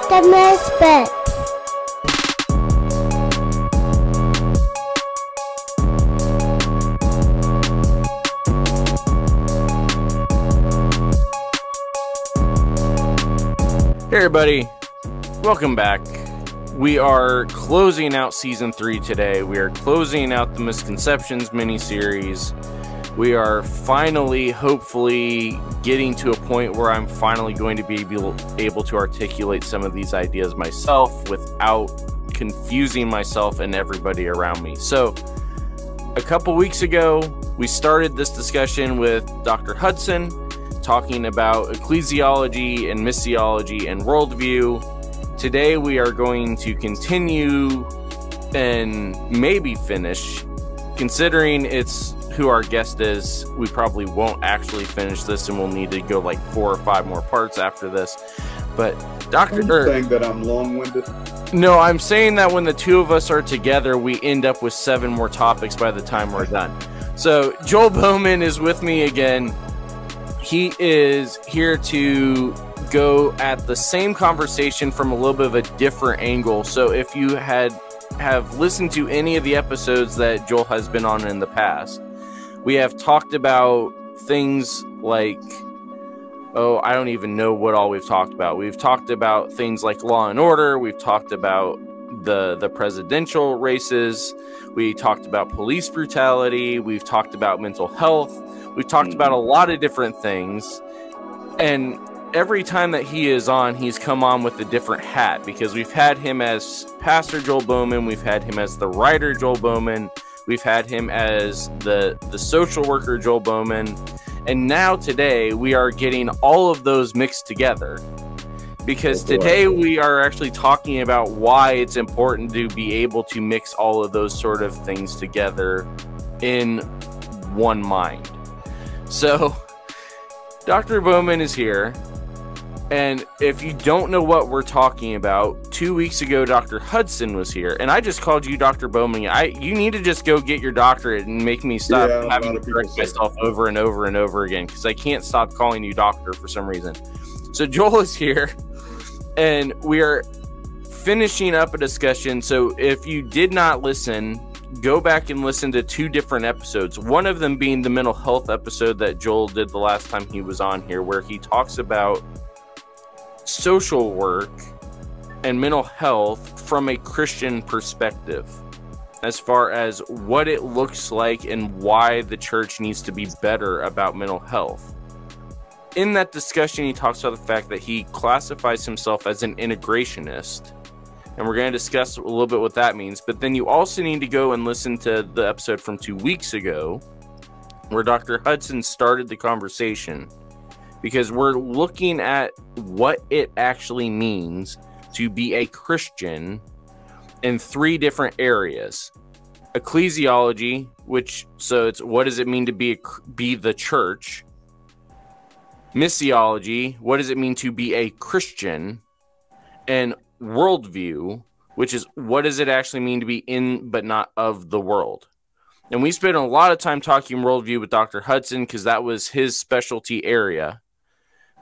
The Misfits. Hey everybody, welcome back. We are closing out Season 3 today. We are closing out the Misconceptions mini-series. We are finally, hopefully, getting to a point where I'm finally going to be able to articulate some of these ideas myself without confusing myself and everybody around me. So, a couple weeks ago, we started this discussion with Dr. Hudson, talking about ecclesiology and missiology and worldview. Today we are going to continue and maybe finish. Considering it's who our guest is, we probably won't actually finish this and we'll need to go like 4 or 5 more parts after this. But Are you saying that I'm long-winded? No, I'm saying that when the two of us are together, we end up with 7 more topics by the time we're done. So Joel Bowman is with me again. He is here to go at the same conversation from a little bit of a different angle. So if you have listened to any of the episodes that Joel has been on in the past, we have talked about things like, I don't even know what all we've talked about. We've talked about things like law and order. We've talked about the presidential races. We talked about police brutality. We've talked about mental health. We've talked about a lot of different things, and every time that he is on, he's come on with a different hat, because we've had him as Pastor Joel Bowman, we've had him as the writer Joel Bowman, we've had him as the social worker Joel Bowman, and now today we are getting all of those mixed together, because today we are actually talking about why it's important to be able to mix all of those sort of things together in one mind. So, Dr. Bowman is here, and if you don't know what we're talking about, 2 weeks ago Dr. Hudson was here, and I just called you Dr. Bowman. You need to just go get your doctorate and make me stop having to correct myself over and over and over again, because I can't stop calling you doctor for some reason. So Joel is here, and we are finishing up a discussion. So if you did not listen, go back and listen to 2 different episodes. One of them being the mental health episode that Joel did the last time he was on here, where he talks about social work and mental health from a Christian perspective, as far as what it looks like and why the church needs to be better about mental health. In that discussion, he talks about the fact that he classifies himself as an integrationist, and we're going to discuss a little bit what that means. But then you also need to go and listen to the episode from 2 weeks ago, where Dr. Hudson started the conversation, because we're looking at what it actually means to be a Christian in 3 different areas. Ecclesiology, so it's what does it mean to be the church? Missiology, what does it mean to be a Christian? And worldview, which is what does it actually mean to be in but not of the world. And we spent a lot of time talking worldview with Dr. Hudson, because that was his specialty area.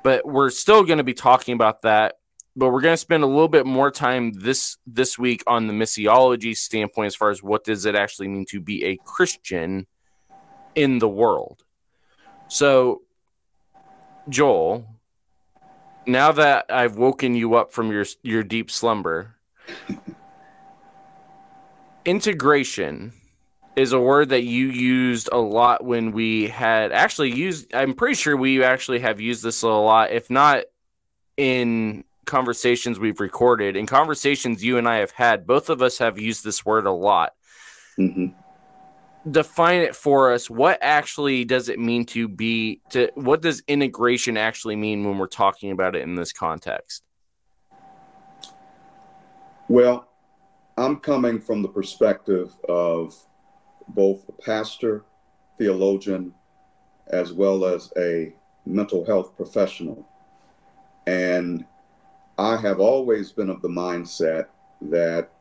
But we're still going to be talking about that, but we're going to spend a little bit more time this week on the missiology standpoint, as far as what does it actually mean to be a Christian in the world. So Joel, now that I've woken you up from your deep slumber, integration is a word that you used a lot when we had actually used. I'm pretty sure we actually have used this a lot, if not in conversations we've recorded. In conversations you and I have had, both of us have used this word a lot. Mm-hmm. Define it for us. What actually does it mean what does integration actually mean when we're talking about it in this context? Well, I'm coming from the perspective of both a pastor, theologian, as well as a mental health professional. And I have always been of the mindset that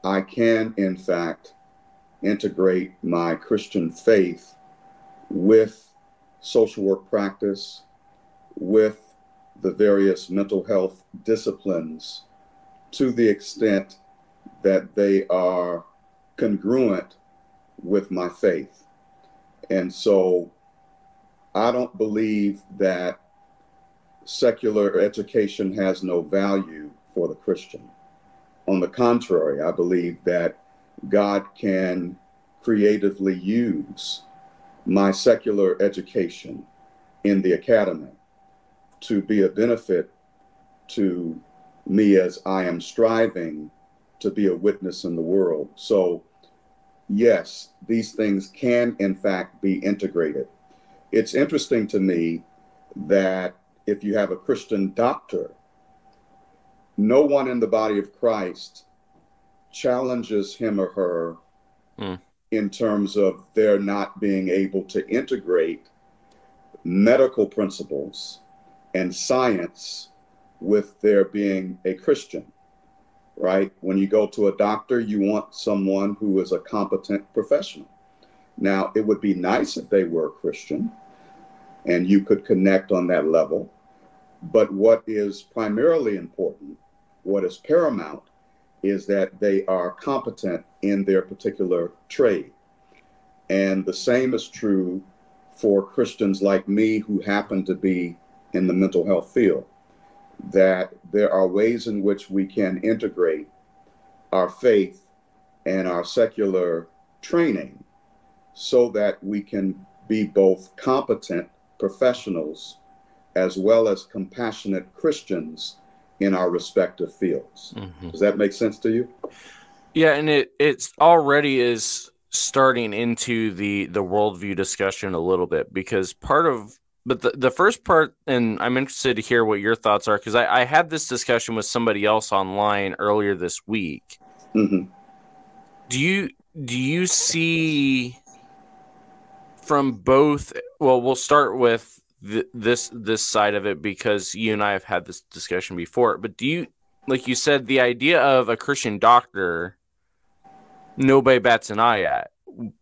I can, in fact, integrate my Christian faith with social work practice, with the various mental health disciplines to the extent that they are congruent with my faith. And so I don't believe that secular education has no value for the Christian. On the contrary, I believe that God can creatively use my secular education in the academy to be a benefit to me as I am striving to be a witness in the world. So yes, these things can in fact be integrated. It's interesting to me that if you have a Christian doctor, no one in the body of Christ challenges him or her in terms of their not being able to integrate medical principles and science with their being a Christian, right? When you go to a doctor, you want someone who is a competent professional. Now, it would be nice if they were Christian and you could connect on that level. But what is primarily important, what is paramount, is that they are competent in their particular trade. And the same is true for Christians like me who happen to be in the mental health field, that there are ways in which we can integrate our faith and our secular training so that we can be both competent professionals as well as compassionate Christians in our respective fields. Mm-hmm. Does that make sense to you? Yeah, and it's already is starting into the worldview discussion a little bit, because but the first part, and I'm interested to hear what your thoughts are, because I had this discussion with somebody else online earlier this week. Mm-hmm. Do you see from both? Well, we'll start with this side of it, because you and I have had this discussion before. But do you, like you said, the idea of a Christian doctor, nobody bats an eye at.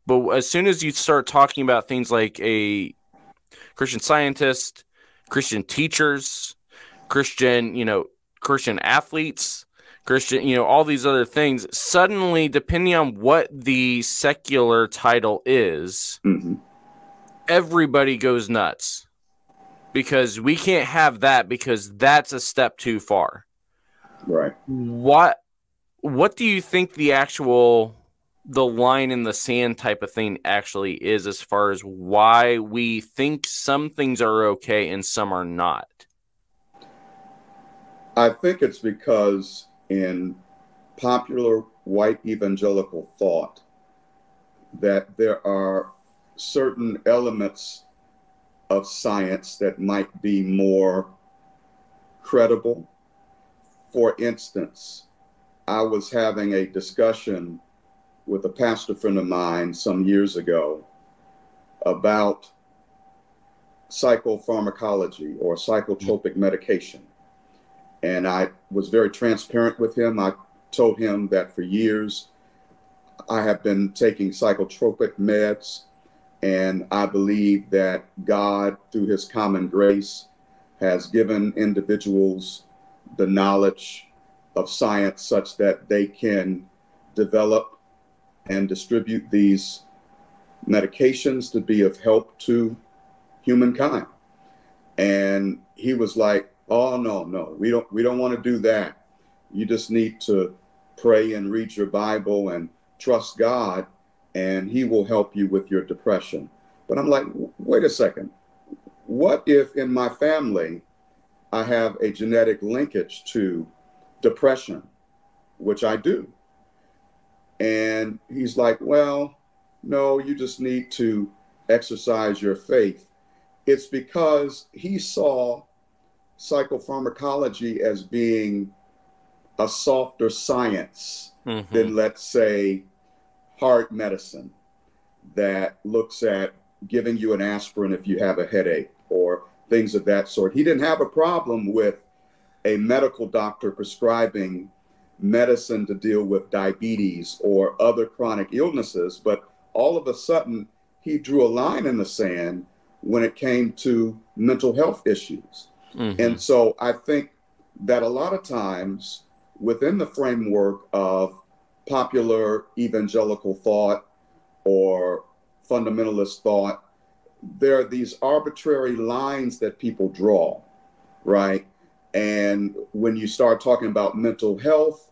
But as soon as you start talking about things like a Christian scientist, Christian teachers, Christian athletes, Christian, all these other things, suddenly, depending on what the secular title is, mm-hmm. everybody goes nuts. Because we can't have that, because that's a step too far. Right. What do you think the line in the sand type of thing actually is, as far as why we think some things are okay and some are not? I think it's because in popular white evangelical thought that there are certain elements of science that might be more credible. For instance, I was having a discussion with a pastor friend of mine some years ago about psychopharmacology or psychotropic medication. And I was very transparent with him. I told him that for years I have been taking psychotropic meds, and I believe that God, through his common grace, has given individuals the knowledge of science such that they can develop and distribute these medications to be of help to humankind. And he was like, "Oh, no, we don't want to do that. You just need to pray and read your Bible and trust God, and he will help you with your depression." But I'm like, wait a second. What if in my family I have a genetic linkage to depression, which I do? And he's like, well, no, you just need to exercise your faith. It's because he saw psychopharmacology as being a softer science mm-hmm. than, let's say, hard medicine that looks at giving you an aspirin if you have a headache or things of that sort. He didn't have a problem with a medical doctor prescribing medicine to deal with diabetes or other chronic illnesses, but all of a sudden he drew a line in the sand when it came to mental health issues. And so I think that a lot of times within the framework of popular evangelical thought or fundamentalist thought, there are these arbitrary lines that people draw, right? And when you start talking about mental health,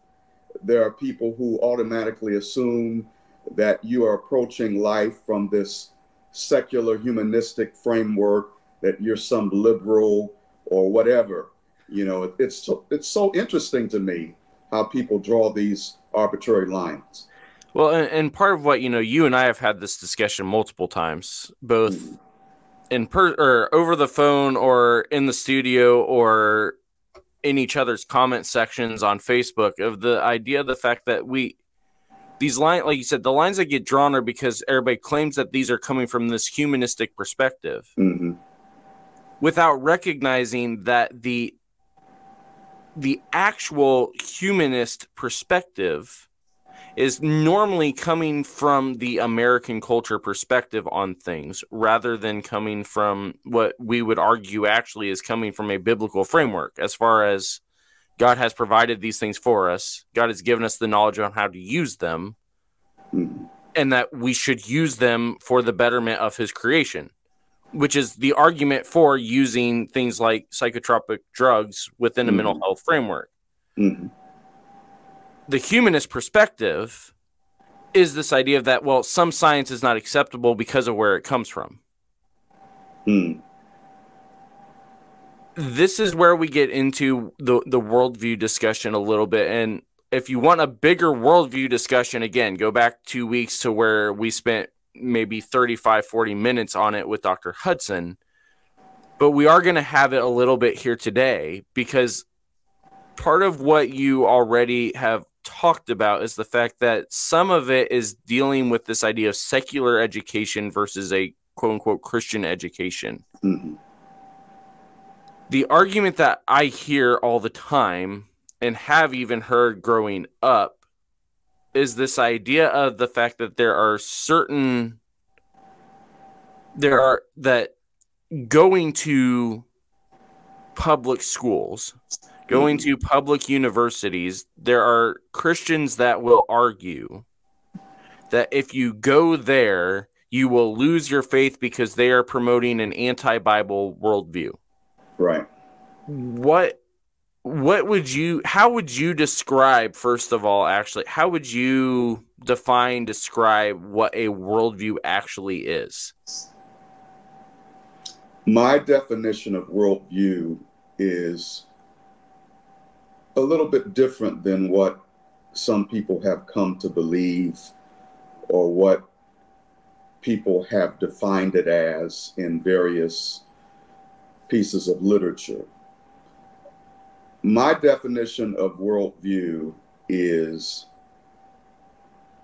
there are people who automatically assume that you are approaching life from this secular humanistic framework, that you're some liberal or whatever. You know, it's so interesting to me how people draw these arbitrary lines. Well, and part of what, you and I have had this discussion multiple times, both or over the phone or in the studio or in each other's comment sections on Facebook, of the idea of the fact that these lines, like you said, the lines that get drawn are because everybody claims that these are coming from this humanistic perspective, without recognizing that the actual humanist perspective is normally coming from the American culture perspective on things, rather than coming from what we would argue actually is coming from a biblical framework, as far as God has provided these things for us. God has given us the knowledge on how to use them, and that we should use them for the betterment of his creation, which is the argument for using things like psychotropic drugs within a mental health framework. The humanist perspective is this idea of that, well, some science is not acceptable because of where it comes from. This is where we get into the worldview discussion a little bit. And if you want a bigger worldview discussion, again, go back 2 weeks to where we spent maybe 35, 40 minutes on it with Dr. Hudson. But we are going to have it a little bit here today, because part of what you already have talked about is the fact that some of it is dealing with this idea of secular education versus a quote unquote Christian education. The argument that I hear all the time, and have even heard growing up, is this idea of the fact that that going to public schools, going to public universities, there are Christians that will argue that if you go there, you will lose your faith because they are promoting an anti-Bible worldview. Right. How would you describe, first of all, actually, how would you describe what a worldview actually is? My definition of worldview is a little bit different than what some people have come to believe, or what people have defined it as in various pieces of literature. My definition of worldview is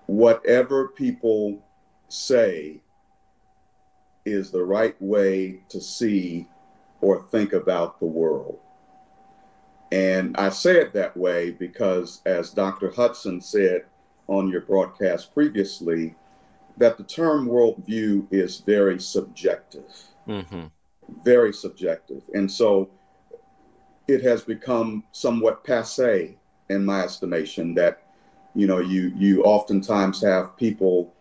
whatever people say is the right way to see or think about the world. And I say it that way because, as Dr. Hudson said on your broadcast previously, that the term worldview is very subjective. Very subjective. And so it has become somewhat passé in my estimation that, you oftentimes have people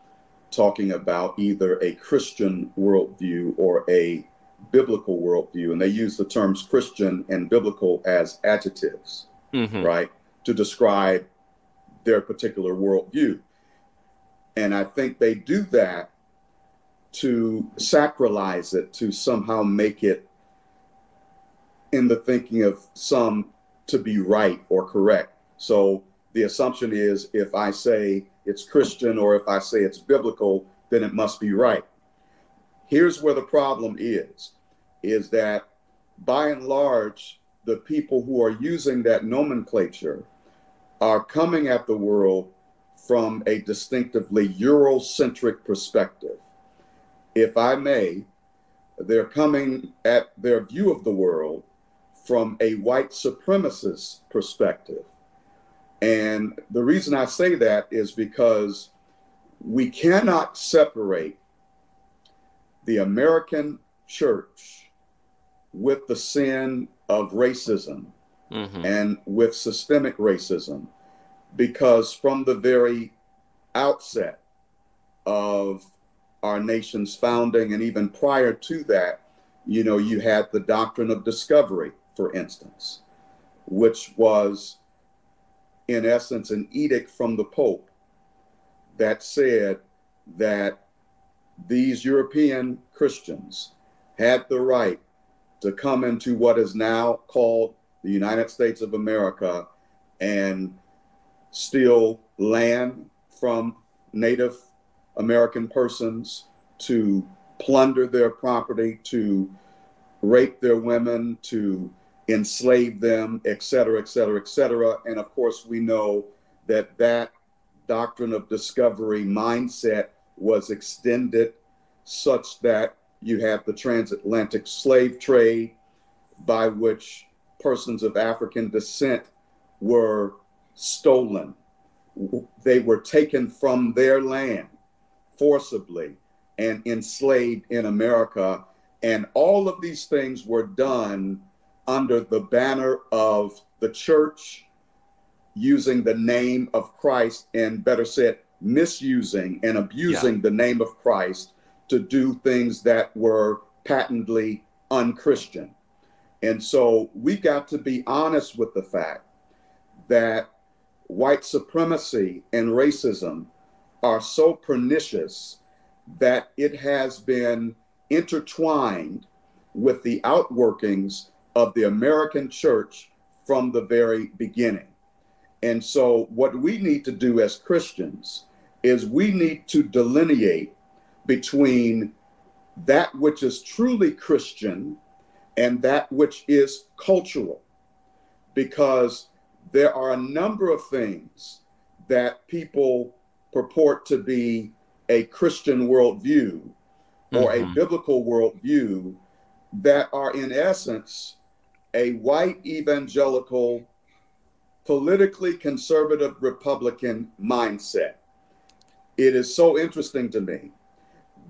talking about either a Christian worldview or a biblical worldview, and they use the terms Christian and biblical as adjectives, right, to describe their particular worldview. And I think they do that to sacralize it, to somehow make it, in the thinking of some, to be right or correct. So the assumption is, if I say it's Christian or if I say it's biblical, then it must be right. Here's where the problem is that by and large, the people who are using that nomenclature are coming at the world from a distinctively Eurocentric perspective. If I may, they're coming at their view of the world from a white supremacist perspective. And the reason I say that is because we cannot separate the American church with the sin of racism and with systemic racism, because from the very outset of our nation's founding, and even prior to that, you know, you had the doctrine of discovery, for instance, which was in essence an edict from the Pope that said that these European Christians had the right to come into what is now called the United States of America and steal land from Native American persons, to plunder their property, to rape their women, to enslave them, et cetera, et cetera, et cetera. And of course, we know that that doctrine of discovery mindset was extended such that you have the transatlantic slave trade, by which persons of African descent were stolen. They were taken from their land forcibly and enslaved in America. And all of these things were done under the banner of the church, using the name of Christ, and better said, misusing and abusing the name of Christ to do things that were patently unchristian. And so we got to be honest with the fact that white supremacy and racism are so pernicious that it has been intertwined with the outworkings of the American church from the very beginning. And so what we need to do as Christians is we need to delineate between that which is truly Christian and that which is cultural, because there are a number of things that people purport to be a Christian worldview or a biblical worldview that are in essence a white evangelical, politically conservative Republican mindset. It is so interesting to me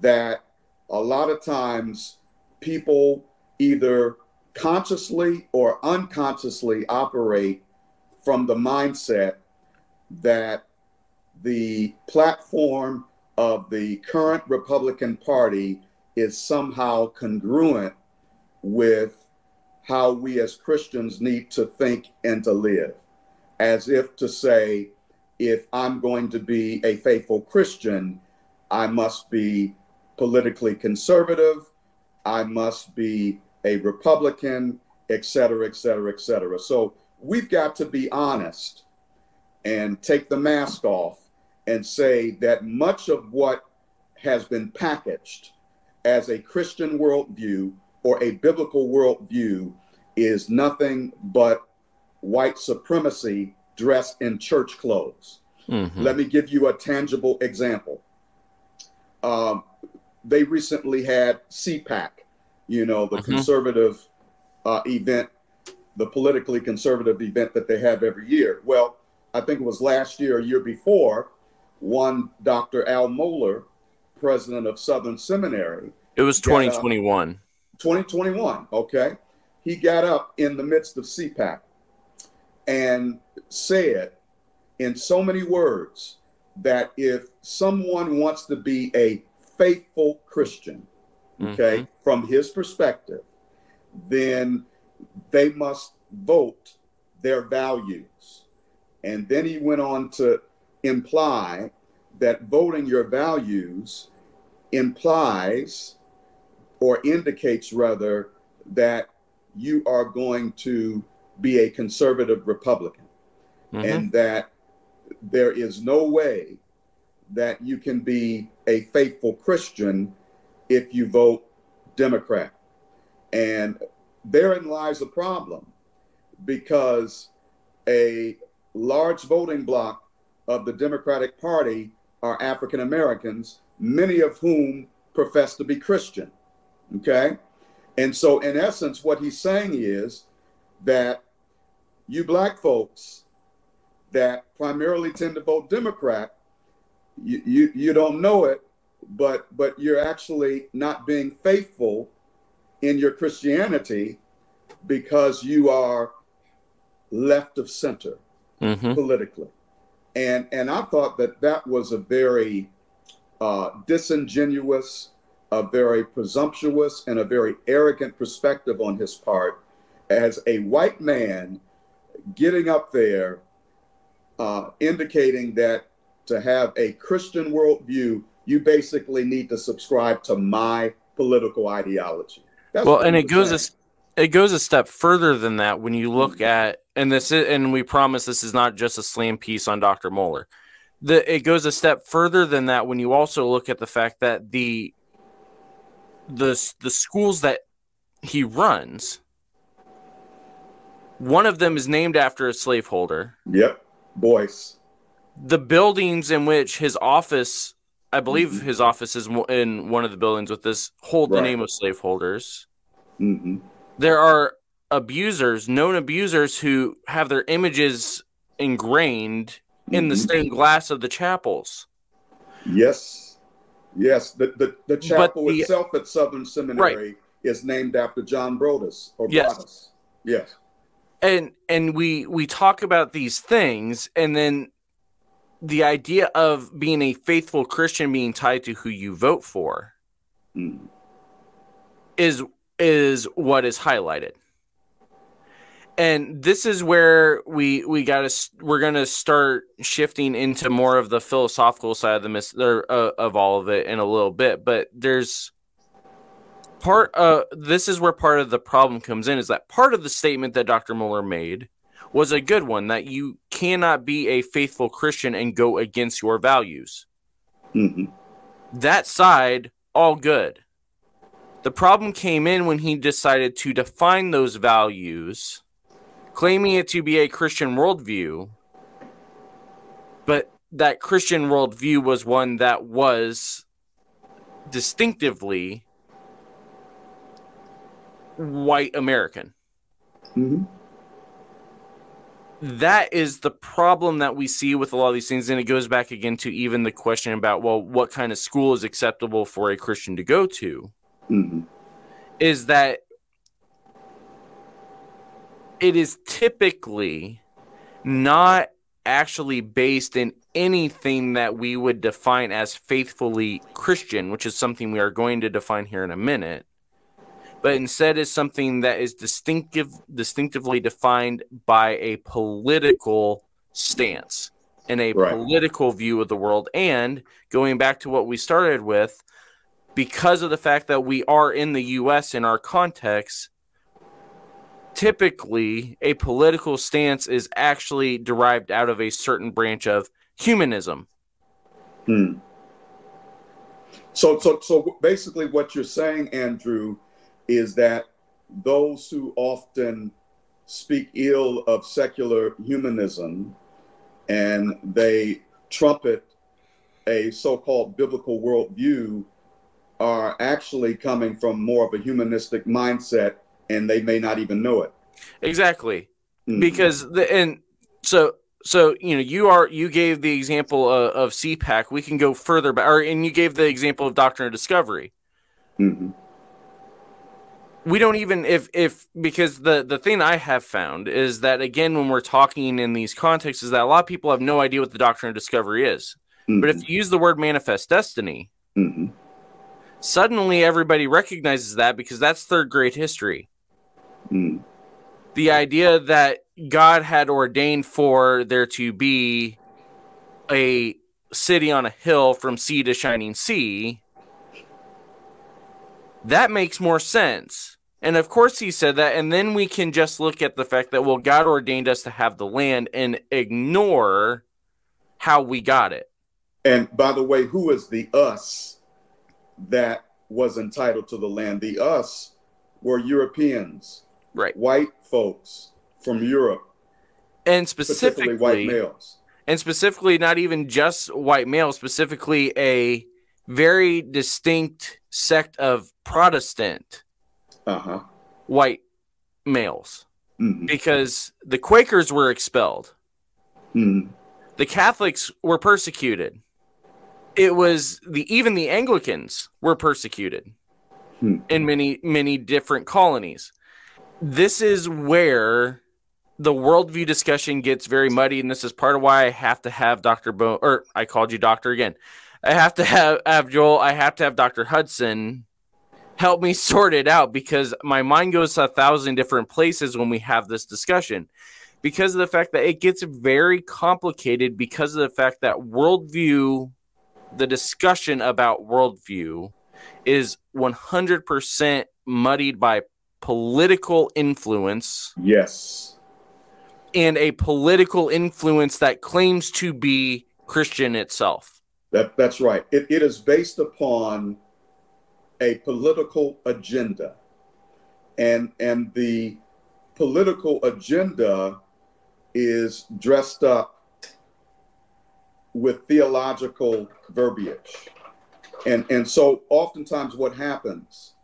that a lot of times people either consciously or unconsciously operate from the mindset that the platform of the current Republican Party is somehow congruent with how we as Christians need to think and to live, as if to say, if I'm going to be a faithful Christian, I must be politically conservative, I must be a Republican, et cetera, et cetera, et cetera. So we've got to be honest and take the mask off and say that much of what has been packaged as a Christian worldview or a biblical worldview is nothing but white supremacy dressed in church clothes. Let me give you a tangible example. They recently had CPAC, you know, the conservative event, the politically conservative event that they have every year. Well, I think it was last year, a year before, one Dr. Al Mohler, president of Southern Seminary. It was 2021. 2021, okay. He got up in the midst of CPAC and said in so many words that if someone wants to be a faithful Christian, okay, from his perspective, then they must vote their values. And then he went on to imply that voting your values implies or indicates rather that you are going to be a conservative Republican, and that there is no way that you can be a faithful Christian if you vote Democrat. And therein lies the problem, because a large voting bloc of the Democratic Party are African Americans, many of whom profess to be Christian. Okay. And so in essence, what he's saying is that you black folks that primarily tend to vote Democrat, you don't know it, but you're actually not being faithful in your Christianity, because you are left of center politically. And I thought that was a very disingenuous, a very presumptuous, and a very arrogant perspective on his part as a white man getting up there, indicating that to have a Christian worldview, you basically need to subscribe to my political ideology. That's well, and it goes a step further than that when you look at, and we promise this is not just a slam piece on Dr. Mohler. It goes a step further than that when you also look at the fact that the schools that he runs, one of them is named after a slaveholder. Yep, Boyce. The buildings in which his office, I believe his office is in one of the buildings with this, hold the name of slaveholders. There are abusers, known abusers, who have their images ingrained in the stained glass of the chapels. Yes. The chapel itself at Southern Seminary is named after John Brodus or Brodus. Yes. And we talk about these things, and then the idea of being a faithful Christian being tied to who you vote for is what is highlighted. And this is where we're going to start shifting into more of the philosophical side of of all of it in a little bit. But this is where part of the problem comes in, is that part of the statement that Dr. Mohler made was a good one, that you cannot be a faithful Christian and go against your values. That side, all good. The problem came in when he decided to define those values, claiming it to be a Christian worldview, but that Christian worldview was one that was distinctively white American. That is the problem that we see with a lot of these things, and it goes back again to even the question about, well, what kind of school is acceptable for a Christian to go to? Is that it is typically not actually based in anything that we would define as faithfully Christian, which is something we are going to define here in a minute, but instead is something that is distinctively defined by a political stance and a political view of the world. And going back to what we started with, because of the fact that we are in the U.S. in our context, typically a political stance is actually derived out of a certain branch of humanism. So basically what you're saying, Andrew, is that those who often speak ill of secular humanism and they trumpet a so-called biblical worldview are actually coming from more of a humanistic mindset, and they may not even know it. Exactly. Because you gave the example of CPAC. We can go further back, and you gave the example of Doctrine of Discovery. We don't even because the thing I have found is that, again, when we're talking in these contexts, is that a lot of people have no idea what the Doctrine of Discovery is. But if you use the word manifest destiny, suddenly everybody recognizes that, because that's third grade history. The idea that God had ordained for there to be a city on a hill from sea to shining sea, that makes more sense. And of course he said that, and then we can just look at the fact that, well, God ordained us to have the land and ignore how we got it. And by the way, who is the us that was entitled to the land? The us were Europeans, white folks from Europe, and specifically white males. And specifically, not even just white males, specifically a very distinct sect of Protestant white males, because the Quakers were expelled. The Catholics were persecuted. It was even the Anglicans were persecuted in many different colonies. this is where the worldview discussion gets very muddy, and this is part of why I have to have Dr. or I called you doctor again. I have to have Joel. I have to have Dr. Hudson help me sort it out, because my mind goes to 1,000 different places when we have this discussion, because of the fact that it gets very complicated, because of the fact that worldview, the discussion about worldview, is 100% muddied by political influence. Yes. And a political influence that claims to be Christian itself. That's right. It is based upon a political agenda. And the political agenda is dressed up with theological verbiage. And so oftentimes what happens,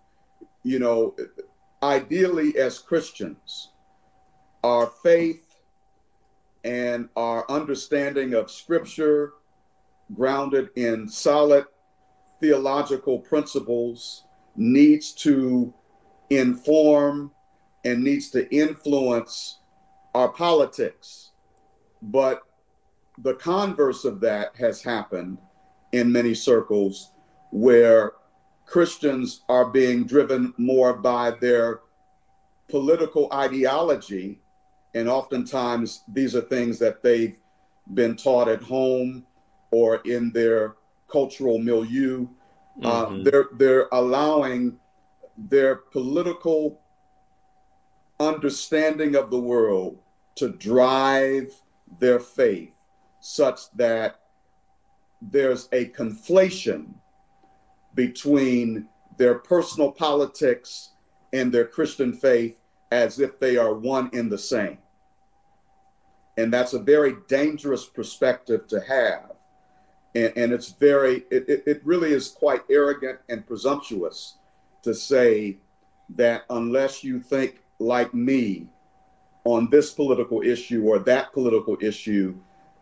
you know, ideally as Christians, our faith and our understanding of Scripture, grounded in solid theological principles, needs to inform and needs to influence our politics. But the converse of that has happened in many circles, where Christians are being driven more by their political ideology. And oftentimes these are things that they've been taught at home or in their cultural milieu. They're allowing their political understanding of the world to drive their faith, such that there's a conflation between their personal politics and their Christian faith, as if they are one and the same. And that's a very dangerous perspective to have. And it's it really is quite arrogant and presumptuous to say that unless you think like me on this political issue or that political issue,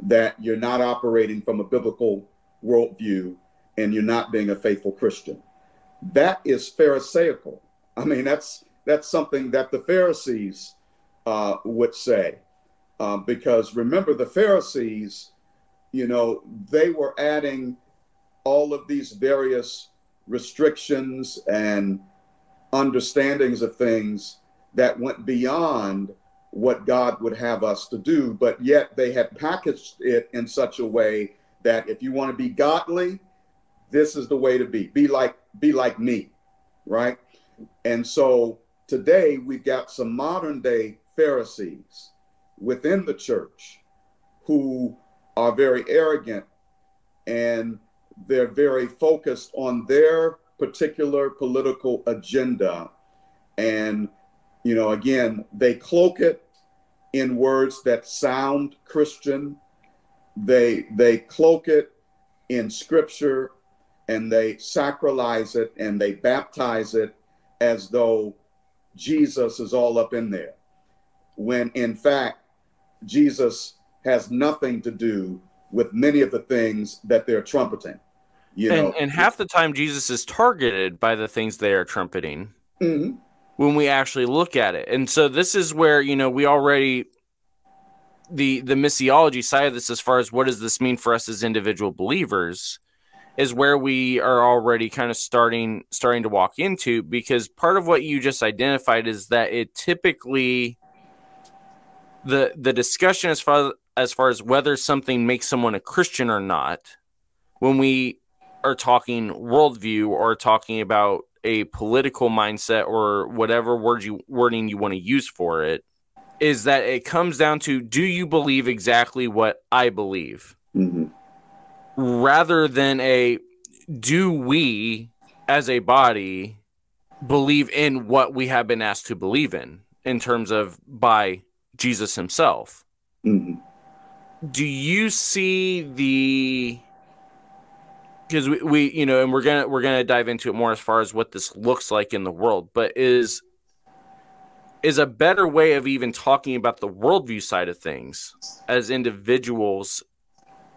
that you're not operating from a biblical worldview and you're not being a faithful Christian. That is Pharisaical. I mean, that's something that the Pharisees would say. Because remember, the Pharisees, you know, they were adding all of these various restrictions and understandings of things that went beyond what God would have us to do, but yet they had packaged it in such a way that if you want to be godly, this is the way to be. Be like me, right? And so today we've got some modern day Pharisees within the church who are very arrogant, and they're very focused on their particular political agenda. And, you know, again, they cloak it in words that sound Christian. They cloak it in Scripture, and they sacralize it and they baptize it as though Jesus is all up in there, when in fact, Jesus has nothing to do with many of the things that they're trumpeting. You know, and half the time Jesus is targeted by the things they are trumpeting when we actually look at it. And so this is where, you know, we already, the missiology side of this, as far as what does this mean for us as individual believers, is where we are already kind of starting to walk into, because part of what you just identified is that it typically, the discussion as far as whether something makes someone a Christian or not, when we are talking worldview or talking about a political mindset or whatever wording you want to use for it, is that it comes down to, do you believe exactly what I believe? Rather than do we as a body believe in what we have been asked to believe in terms of by Jesus himself. Do you see because we you know, and we're gonna dive into it more as far as what this looks like in the world, but is a better way of even talking about the worldview side of things as individuals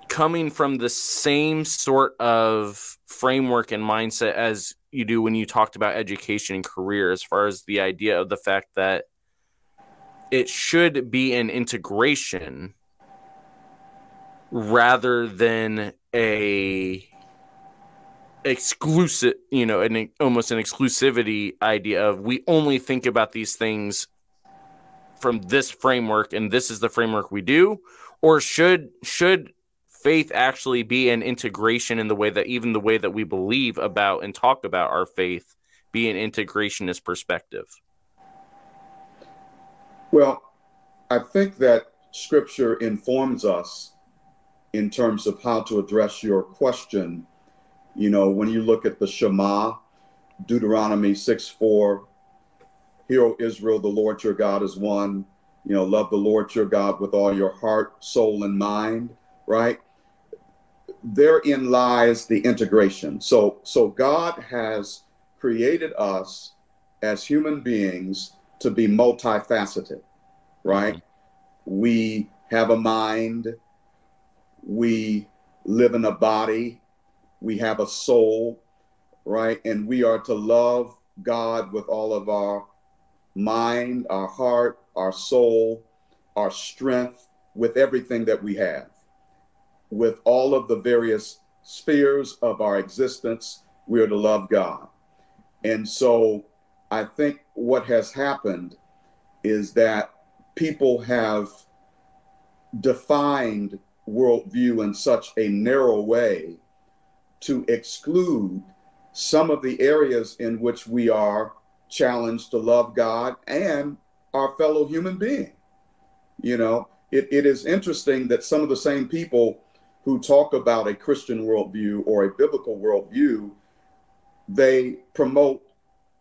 coming from the same sort of framework and mindset as you do when you talked about education and career, as far as the idea of the fact that it should be an integration rather than a exclusive, almost an exclusivity idea of we only think about these things from this framework and this is the framework we do? Or should faith actually be an integration in the way that we believe about and talk about our faith be an integrationist perspective? Well, I think that scripture informs us in terms of how to address your question. When you look at the Shema, Deuteronomy 6:4, Hear, O Israel, the Lord your God is one. Love the Lord your God with all your heart, soul, and mind, right? Therein lies the integration. So God has created us as human beings to be multifaceted, right? Mm-hmm. We have a mind, we live in a body, we have a soul, right? And we are to love God with all of our mind, our heart, our soul, our strength, with everything that we have. With all of the various spheres of our existence, we are to love God. And so I think what has happened is that people have defined worldview in such a narrow way to exclude some of the areas in which we are challenged to love God and our fellow human being. It is interesting that some of the same people who talk about a Christian worldview or a biblical worldview, they promote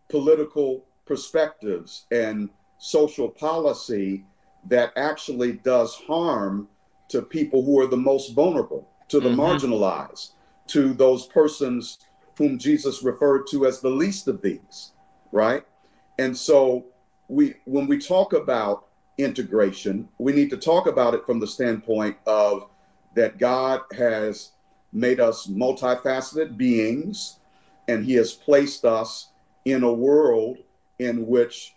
political perspectives and social policy that actually does harm to people who are the most vulnerable, to the marginalized, to those persons whom Jesus referred to as the least of these, right? And so when we talk about integration, we need to talk about it from the standpoint of that God has made us multifaceted beings, and he has placed us in a world in which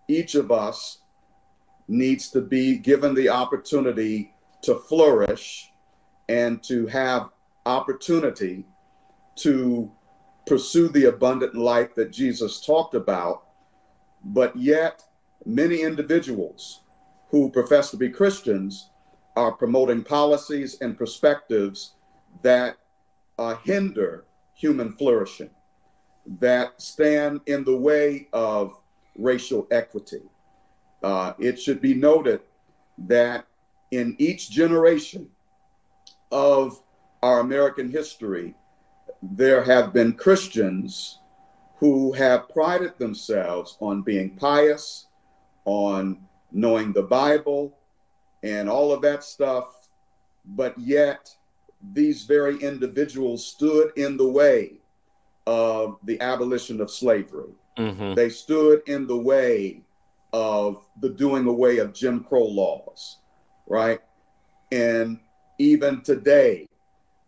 each of us needs to be given the opportunity to flourish and to have opportunity to pursue the abundant life that Jesus talked about. But yet, many individuals who profess to be Christians are promoting policies and perspectives that hinder human flourishing, that stand in the way of racial equity. It should be noted that in each generation of our American history, there have been Christians who have prided themselves on being pious, on knowing the Bible, and all of that stuff. But yet, these very individuals stood in the way of the abolition of slavery. Mm-hmm. They stood in the way of the doing away of Jim Crow laws, right? And even today,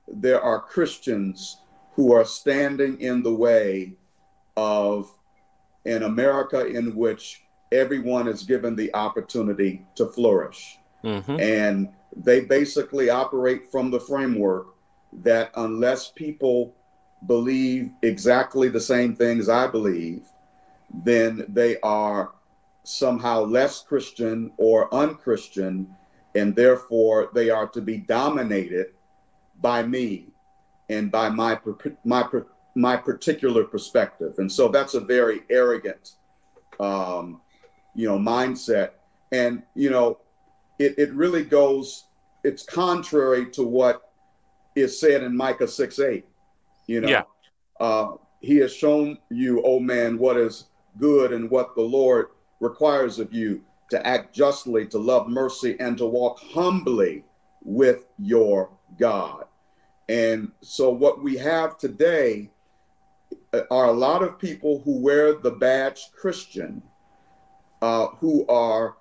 there are Christians who are standing in the way of an America in which everyone is given the opportunity to flourish. Mm-hmm. And they basically operate from the framework that unless people believe exactly the same things I believe, then they are somehow less Christian or unchristian, and therefore they are to be dominated by me and by my particular perspective. And so that's a very arrogant, mindset. And, it really goes, it's contrary to what is said in Micah 6:8. He has shown you, O man, what is good and what the Lord requires of you, to act justly, to love mercy, and to walk humbly with your God. And so what we have today are a lot of people who wear the badge Christian, who are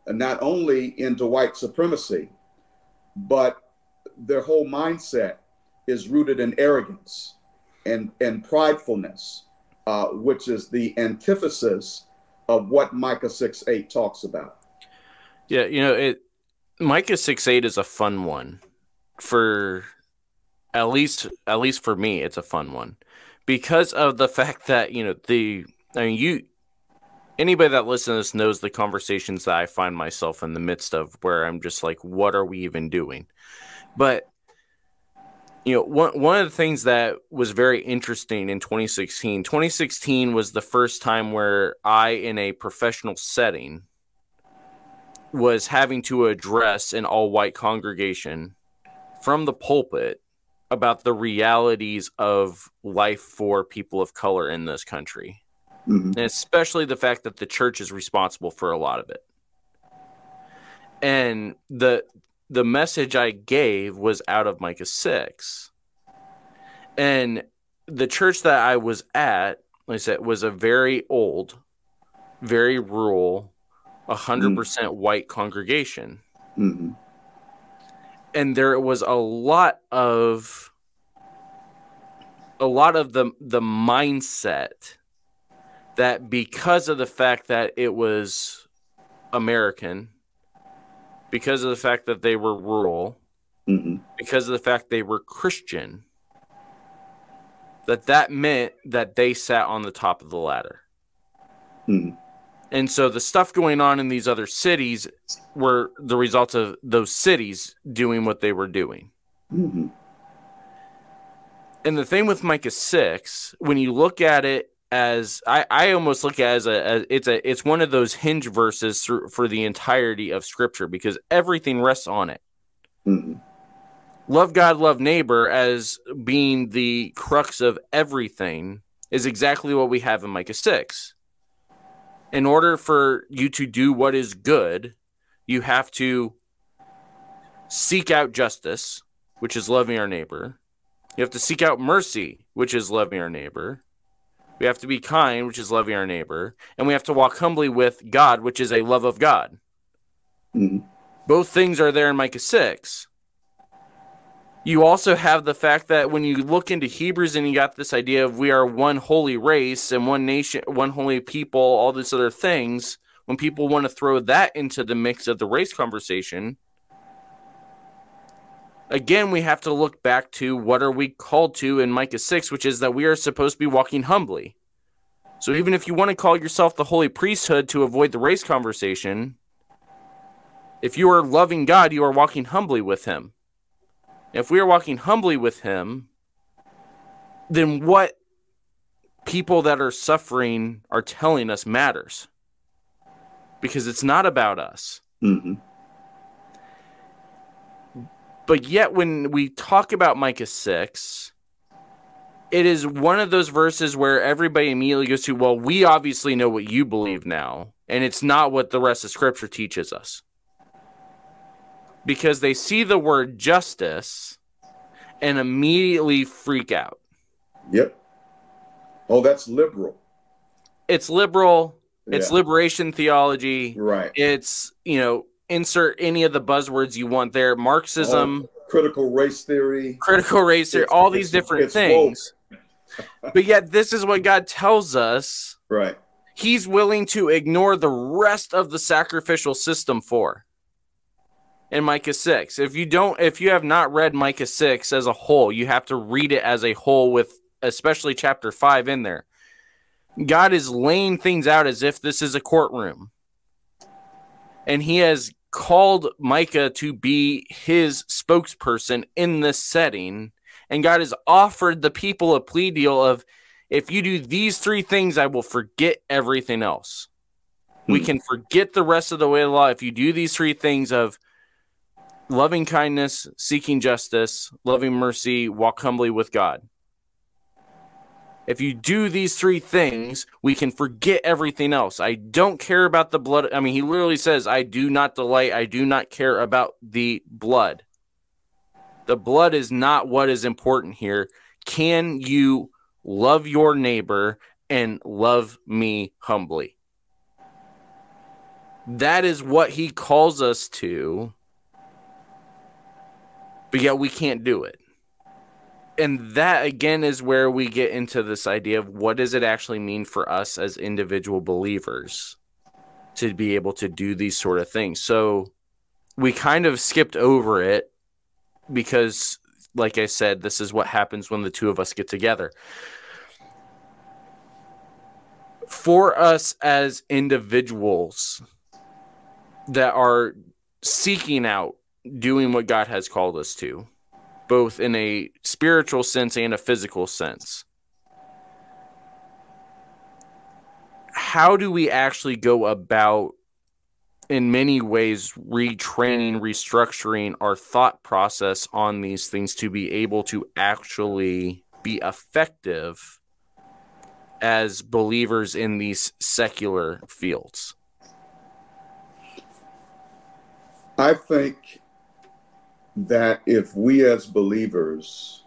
not only into white supremacy, but their whole mindset is rooted in arrogance and pridefulness, which is the antithesis of what Micah 6:8 talks about. Yeah, Micah 6:8 is a fun one for at least for me. It's a fun one because of the fact that anybody that listens to this knows the conversations that I find myself in the midst of, where I'm just like, what are we even doing? But one of the things that was very interesting in 2016 was the first time where I, in a professional setting, was having to address an all-white congregation from the pulpit about the realities of life for people of color in this country. Mm-hmm. And especially the fact that the church is responsible for a lot of it. And the message I gave was out of Micah 6. And the church that I was at, like I said, was a very old, very rural, 100% white congregation. Mm-hmm. And there was a lot of the mindset that, because of the fact that it was American, because of the fact that they were rural, mm-hmm. because of the fact they were Christian, that meant that they sat on the top of the ladder. Mm-hmm. And so the stuff going on in these other cities were the results of those cities doing what they were doing. Mm-hmm. And the thing with Micah 6, when you look at it as, I almost look at it as it's one of those hinge verses for the entirety of Scripture, because everything rests on it. Mm-hmm. Love God, love neighbor as being the crux of everything is exactly what we have in Micah 6. In order for you to do what is good, you have to seek out justice, which is loving our neighbor. You have to seek out mercy, which is loving our neighbor. We have to be kind, which is loving our neighbor. And we have to walk humbly with God, which is a love of God. Mm-hmm. Both things are there in Micah 6. You also have the fact that when you look into Hebrews and you got this idea of we are one holy race and one nation, one holy people, all these other things, when people want to throw that into the mix of the race conversation, again, we have to look back to what are we called to in Micah 6, which is that we are supposed to be walking humbly. So even if you want to call yourself the holy priesthood to avoid the race conversation, if you are loving God, you are walking humbly with him. If we are walking humbly with him, then what people that are suffering are telling us matters. Because it's not about us. Mm-hmm. But yet when we talk about Micah 6, it is one of those verses where everybody immediately goes to, well, we obviously know what you believe now, and it's not what the rest of Scripture teaches us. Because they see the word justice and immediately freak out. Yep. Oh, that's liberal. It's liberal. It's liberation theology. Right. It's, insert any of the buzzwords you want there. Marxism. Critical race theory. All these different things. But yet this is what God tells us. Right. He's willing to ignore the rest of the sacrificial system for. In Micah 6. If you have not read Micah 6 as a whole, you have to read it as a whole, with especially chapter 5 in there. God is laying things out as if this is a courtroom. And he has called Micah to be his spokesperson in this setting. And God has offered the people a plea deal of, if you do these 3 things, I will forget everything else. We can forget the rest of the way of the law if you do these 3 things of loving kindness, seeking justice, loving mercy, walk humbly with God. If you do these 3 things, we can forget everything else. I don't care about the blood. I mean, he literally says, I do not delight. I do not care about the blood. The blood is not what is important here. Can you love your neighbor and love me humbly? That is what he calls us to. But yet we can't do it. And that, again, is where we get into this idea of what does it actually mean for us as individual believers to be able to do these sort of things. So we kind of skipped over it because, like I said, this is what happens when the two of us get together. For us as individuals that are seeking out doing what God has called us to, both in a spiritual sense and a physical sense, how do we actually go about, in many ways, retraining, restructuring our thought process on these things to be able to actually be effective as believers in these secular fields? I think that if we as believers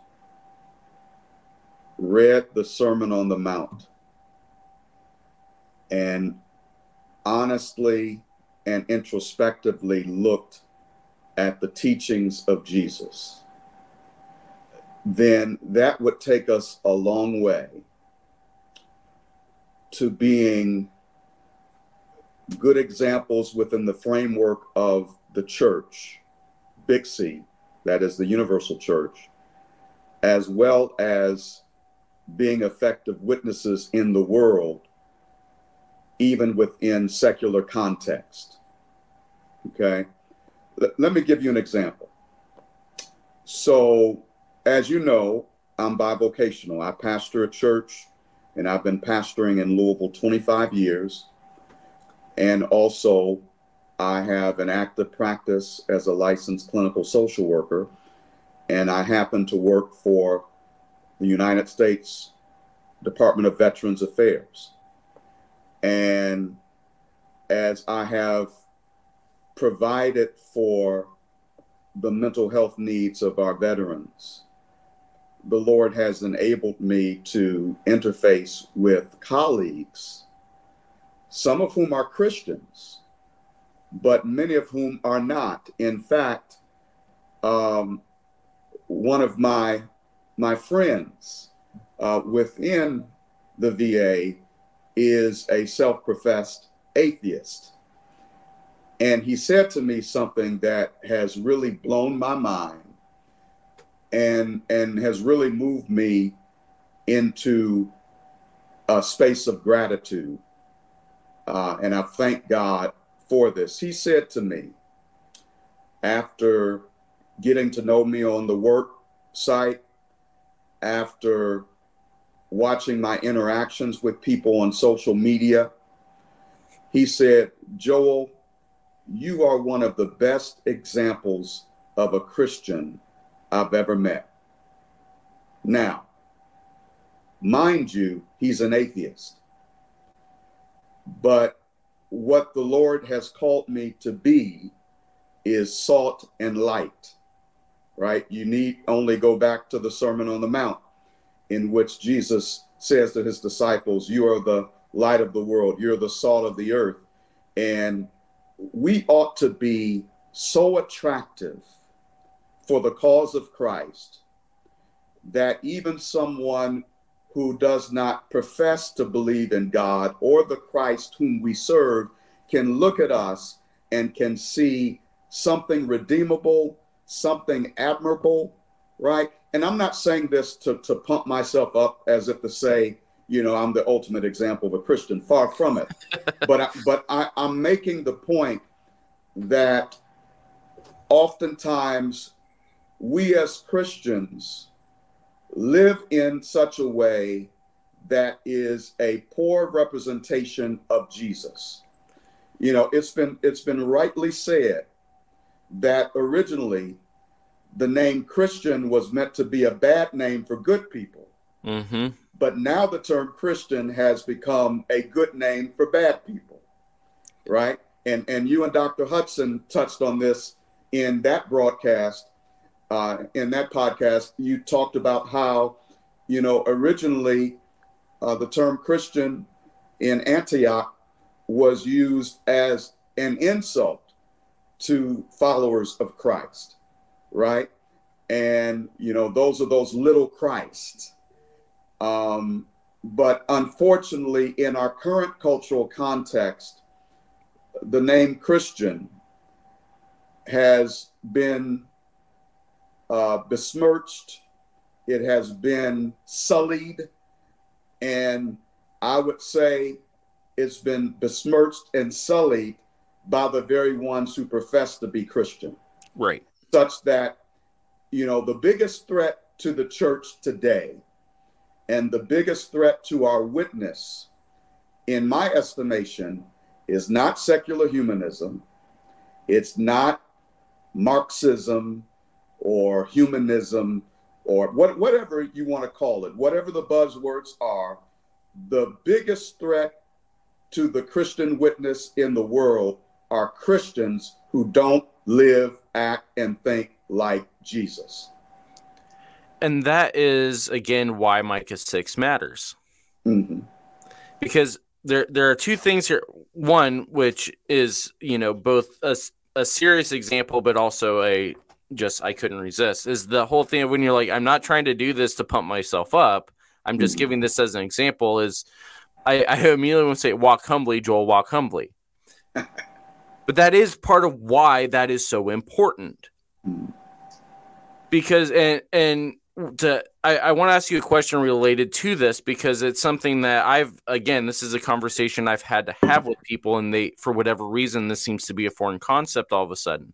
read the Sermon on the Mount and honestly and introspectively looked at the teachings of Jesus, then that would take us a long way to being good examples within the framework of the church, Big C, that is the universal church, as well as being effective witnesses in the world, even within secular context. Okay, let me give you an example. So, as you know, I'm bivocational. I pastor a church, and I've been pastoring in Louisville 25 years. And also, I have an active practice as a licensed clinical social worker, and I happen to work for the United States Department of Veterans Affairs. And as I have provided for the mental health needs of our veterans, the Lord has enabled me to interface with colleagues, some of whom are Christians, but many of whom are not. In fact, one of my friends within the VA is a self-professed atheist. And he said to me something that has really blown my mind and has really moved me into a space of gratitude. And I thank God for this. He said to me, after getting to know me on the work site, after watching my interactions with people on social media, he said, "Joel, you are one of the best examples of a Christian I've ever met." Now, mind you, he's an atheist. But what the Lord has called me to be is salt and light, right? You need only go back to the Sermon on the Mount, in which Jesus says to his disciples, "You are the light of the world. You're the salt of the earth." And we ought to be so attractive for the cause of Christ that even someone who does not profess to believe in God or the Christ whom we serve can look at us and can see something redeemable, something admirable, right? And I'm not saying this to pump myself up as if to say, you know, I'm the ultimate example of a Christian. Far from it. But I'm making the point that oftentimes we as Christians live in such a way that is a poor representation of Jesus. You know, it's been rightly said that originally the name Christian was meant to be a bad name for good people. Mm-hmm. But now the term Christian has become a good name for bad people, right? And you and Dr. Hudson touched on this in that broadcast, in that podcast. You talked about how, you know, originally the term Christian in Antioch was used as an insult to followers of Christ, right? And, you know, those are those little Christs. But unfortunately, in our current cultural context, the name Christian has been besmirched, it has been sullied, and I would say it's been besmirched and sullied by the very ones who profess to be Christian. Right. Such that, the biggest threat to the church today and the biggest threat to our witness, in my estimation, is not secular humanism. It's not Marxism or humanism or whatever you want to call it, whatever the buzzwords are. The biggest threat to the Christian witness in the world are Christians who don't live, act, and think like Jesus. And that is, again, why Micah 6 matters. Mm-hmm. Because there are two things here. One, which is, both a serious example, but also I couldn't resist, is the whole thing of when you're like, I'm not trying to do this to pump myself up. I'm just giving this as an example. Is I immediately want to say, walk humbly, Joel, walk humbly. But that is part of why that is so important. Because, I want to ask you a question related to this, because it's something that this is a conversation I've had to have with people, and they, for whatever reason, this seems to be a foreign concept all of a sudden.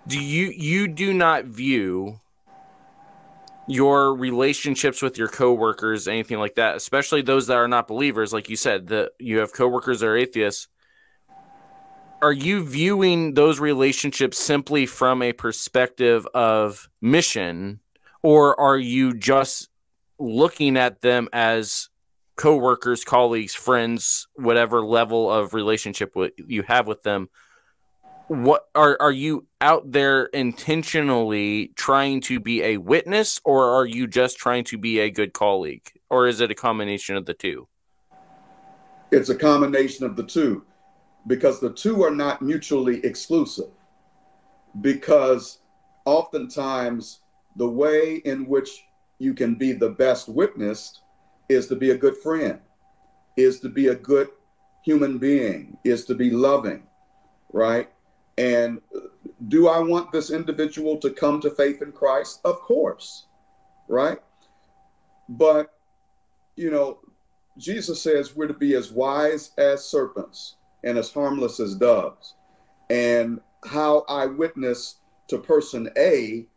You do not view your relationships with your coworkers, anything like that, especially those that are not believers, like you said, that you have coworkers that are atheists. Are you viewing those relationships simply from a perspective of mission, or are you just looking at them as coworkers, colleagues, friends, whatever level of relationship you have with them? What are you out there intentionally trying to be a witness, or are you just trying to be a good colleague, or is it a combination of the two? It's a combination of the two, because the two are not mutually exclusive. Because oftentimes the way in which you can be the best witness is to be a good friend, is to be a good human being, is to be loving, right? And do I want this individual to come to faith in Christ? Of course, right? But, Jesus says we're to be as wise as serpents and as harmless as doves. And how I witness to person A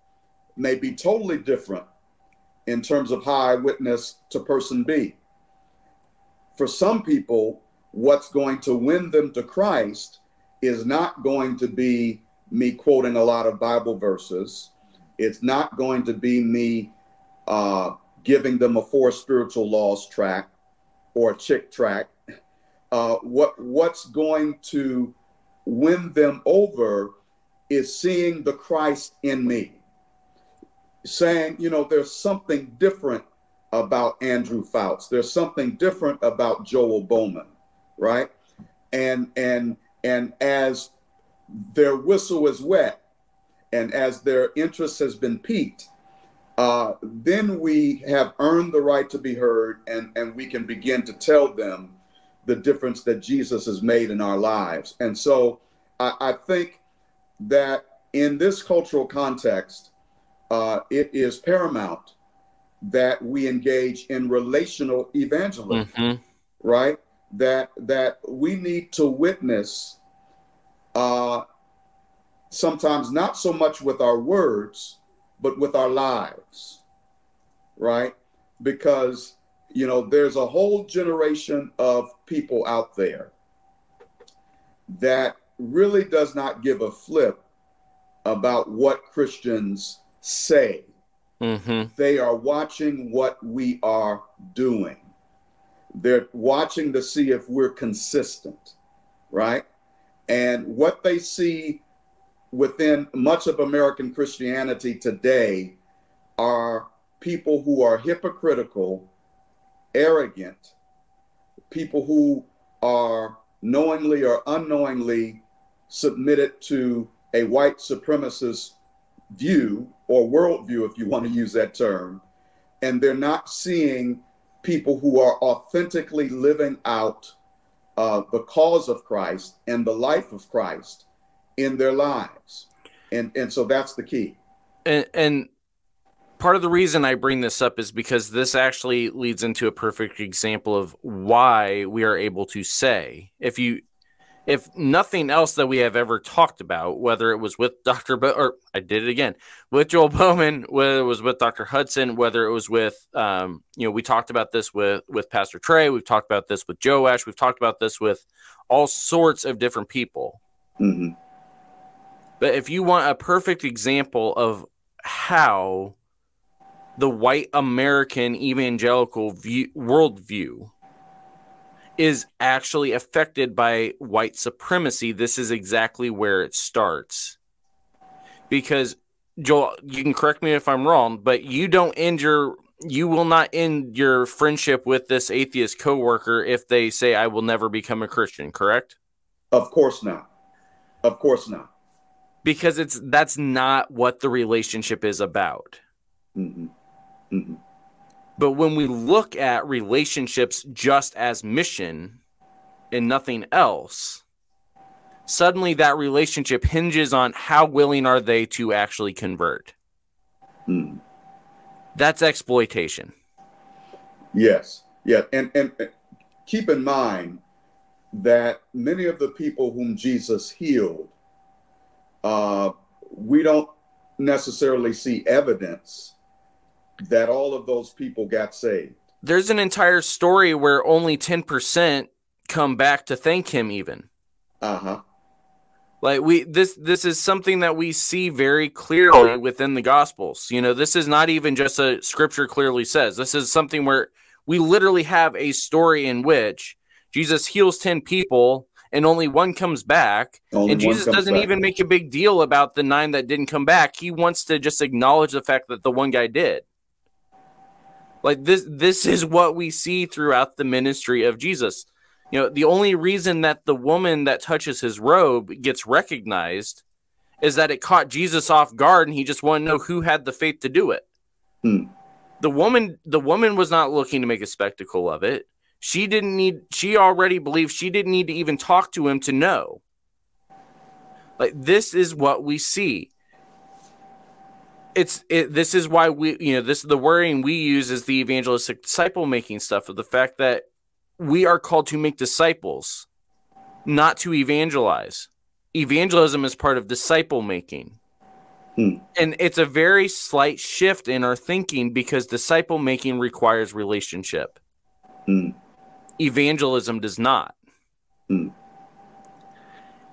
may be totally different in terms of how I witness to person B. For some people, what's going to win them to Christ is not going to be me quoting a lot of Bible verses. It's not going to be me giving them a 4 spiritual laws track or a chick track. What's going to win them over is seeing the Christ in me. Saying, there's something different about Andrew Fouts. There's something different about Joel Bowman, right? And as their whistle is wet and as their interest has been piqued, then we have earned the right to be heard, and we can begin to tell them the difference that Jesus has made in our lives. And so I think that in this cultural context, it is paramount that we engage in relational evangelism, right? That we need to witness sometimes not so much with our words, but with our lives, right? Because, there's a whole generation of people out there that really does not give a flip about what Christians say. They are watching what we are doing. They're watching to see if we're consistent, right? And what they see within much of American Christianity today are people who are hypocritical, arrogant, people who are knowingly or unknowingly submitted to a white supremacist view or worldview, if you want to use that term, and they're not seeing people who are authentically living out the cause of Christ and the life of Christ in their lives. And so that's the key. And part of the reason I bring this up is because this actually leads into a perfect example of why we are able to say, if nothing else that we have ever talked about, whether it was with I did it again, with Joel Bowman, whether it was with Dr. Hudson, whether it was with, we talked about this with Pastor Trey, we've talked about this with Joash, we've talked about this with all sorts of different people. Mm-hmm. But if you want a perfect example of how the white American evangelical worldview is actually affected by white supremacy, this is exactly where it starts. Because, Joel, you can correct me if I'm wrong, but you will not end your friendship with this atheist coworker if they say, I will never become a Christian, correct? Of course not. Of course not. Because that's not what the relationship is about. Mm-hmm. Mm-hmm. But when we look at relationships just as mission and nothing else, suddenly that relationship hinges on how willing are they to actually convert. Mm. That's exploitation. Yes. Yeah. And keep in mind that many of the people whom Jesus healed, we don't necessarily see evidence that all of those people got saved. There's an entire story where only 10% come back to thank him even. Uh-huh. Like this is something that we see very clearly within the Gospels. This is not even just a scripture clearly says. This is something where we literally have a story in which Jesus heals 10 people and only one comes back. And Jesus doesn't even make a big deal about the 9 that didn't come back. He wants to just acknowledge the fact that the one guy did. Like this is what we see throughout the ministry of Jesus. The only reason that the woman that touches his robe gets recognized is that it caught Jesus off guard, and he just wanted to know who had the faith to do it. Hmm. The woman was not looking to make a spectacle of it. She already believed she didn't need to even talk to him to know. Like, this is what we see. This is why the wording we use is the evangelistic disciple making stuff, of the fact that we are called to make disciples, not to evangelize. Evangelism is part of disciple making. And it's a very slight shift in our thinking, because disciple making requires relationship. Evangelism does not.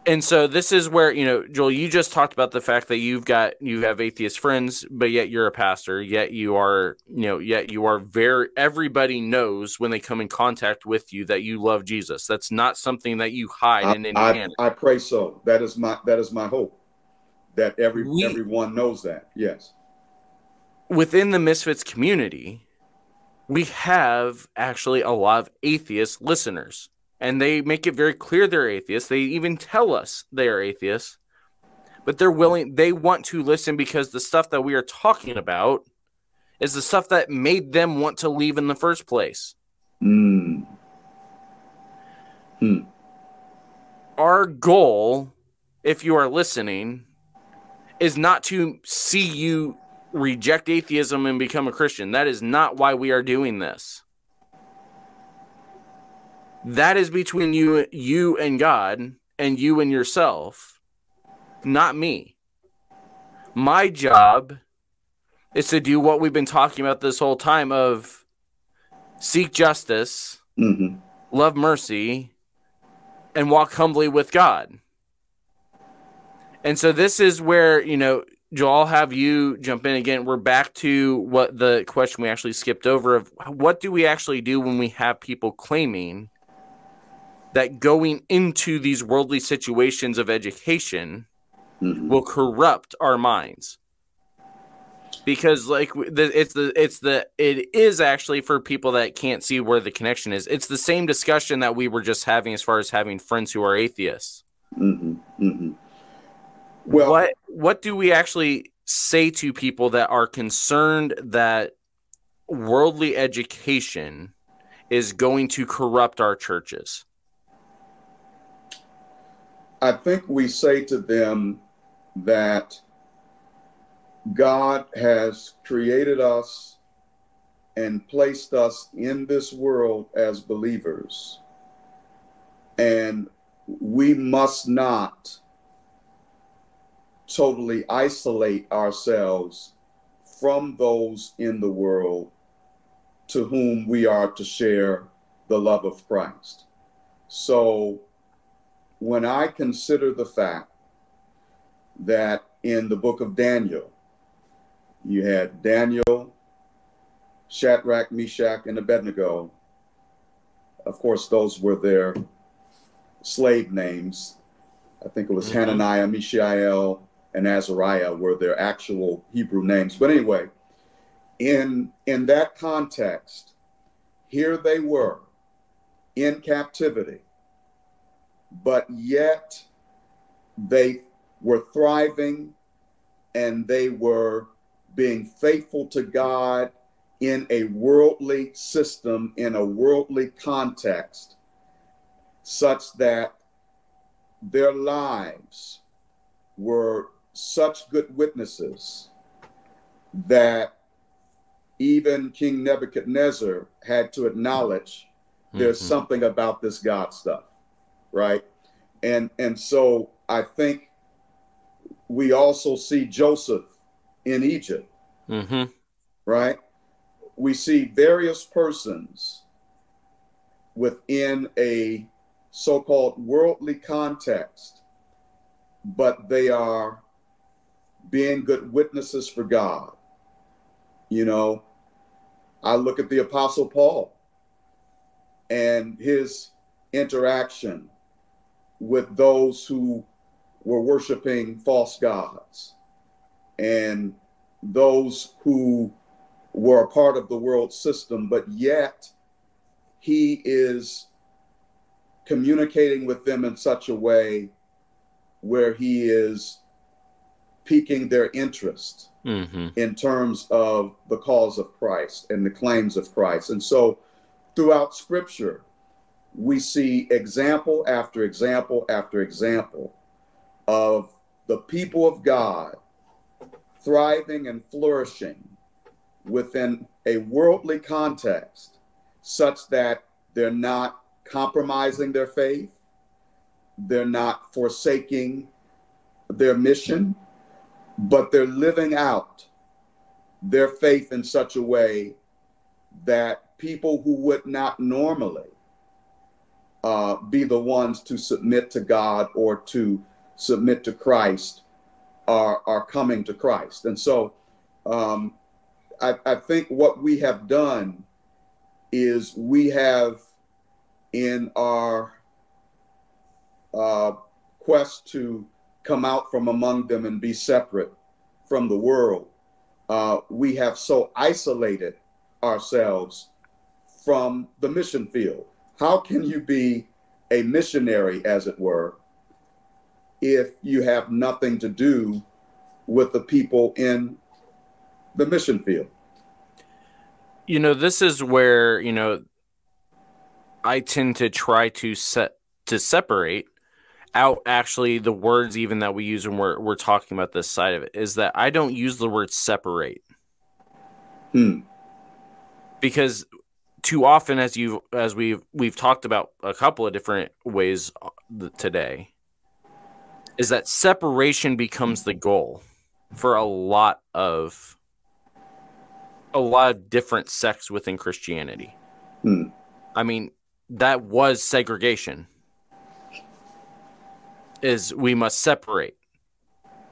And so this is where, Joel, you just talked about the fact that you have atheist friends, but yet you're a pastor, yet you are everybody knows when they come in contact with you that you love Jesus. That's not something that you hide in any manner. I pray so. That is my hope, that everyone knows that. Yes. Within the Misfits community, we have actually a lot of atheist listeners. And they make it very clear they're atheists. They even tell us they are atheists. But they want to listen, because the stuff that we are talking about is the stuff that made them want to leave in the first place. Our goal, if you are listening, is not to see you reject atheism and become a Christian. That is not why we are doing this. That is between you and God, and you and yourself, not me. My job is to do what we've been talking about this whole time, of seek justice, love mercy, and walk humbly with God. And so this is where, Joel, I'll have you jump in again. We're back to what the question we actually skipped over, of what do we actually do when we have people claiming that going into these worldly situations of education will corrupt our minds. Because it is actually, for people that can't see where the connection is, it's the same discussion that we were just having as far as having friends who are atheists. Well, what do we actually say to people that are concerned that worldly education is going to corrupt our churches? I think we say to them that God has created us and placed us in this world as believers, and we must not totally isolate ourselves from those in the world to whom we are to share the love of Christ. So when I consider the fact that in the book of Daniel, you had Daniel, Shadrach, Meshach, and Abednego. Of course, those were their slave names. I think it was Hananiah, Mishael, and Azariah were their actual Hebrew names. But anyway, in that context, here they were in captivity, but yet they were thriving and they were being faithful to God in a worldly system, in a worldly context, such that their lives were such good witnesses that even King Nebuchadnezzar had to acknowledge there's something about this God stuff, right? And so I think we also see Joseph in Egypt, right? We see various persons within a so-called worldly context, but they are being good witnesses for God. You know, I look at the Apostle Paul and his interaction with those who were worshiping false gods and those who were a part of the world system, but yet he is communicating with them in such a way where he is piquing their interest in terms of the cause of Christ and the claims of Christ. And so throughout Scripture, we see example after example after example of the people of God thriving and flourishing within a worldly context, such that they're not compromising their faith, they're not forsaking their mission, but they're living out their faith in such a way that people who would not normally be the ones to submit to God or to submit to Christ are coming to Christ. And so I think what we have done is we have, in our quest to come out from among them and be separate from the world, we have so isolated ourselves from the mission field. How can you be a missionary, as it were, if you have nothing to do with the people in the mission field? You know, this is where, you know, I tend to try to separate out actually the words even that we use when we're talking about this side of it, is that I don't use the word separate. Because too often, as we've talked about a couple of different ways today, is that separation becomes the goal for a lot of different sects within Christianity. I mean, that was segregation. Is we must separate.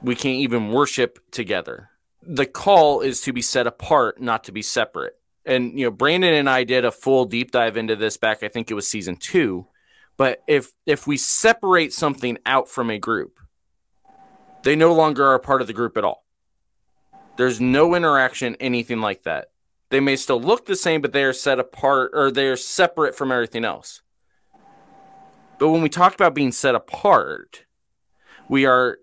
We can't even worship together. The call is to be set apart, not to be separate. And, you know, Brandon and I did a full deep dive into this back, I think it was season 2. But if we separate something out from a group, they no longer are part of the group at all. There's no interaction, anything like that. They may still look the same, but they are set apart, or they are separate from everything else. But when we talk about being set apart, we are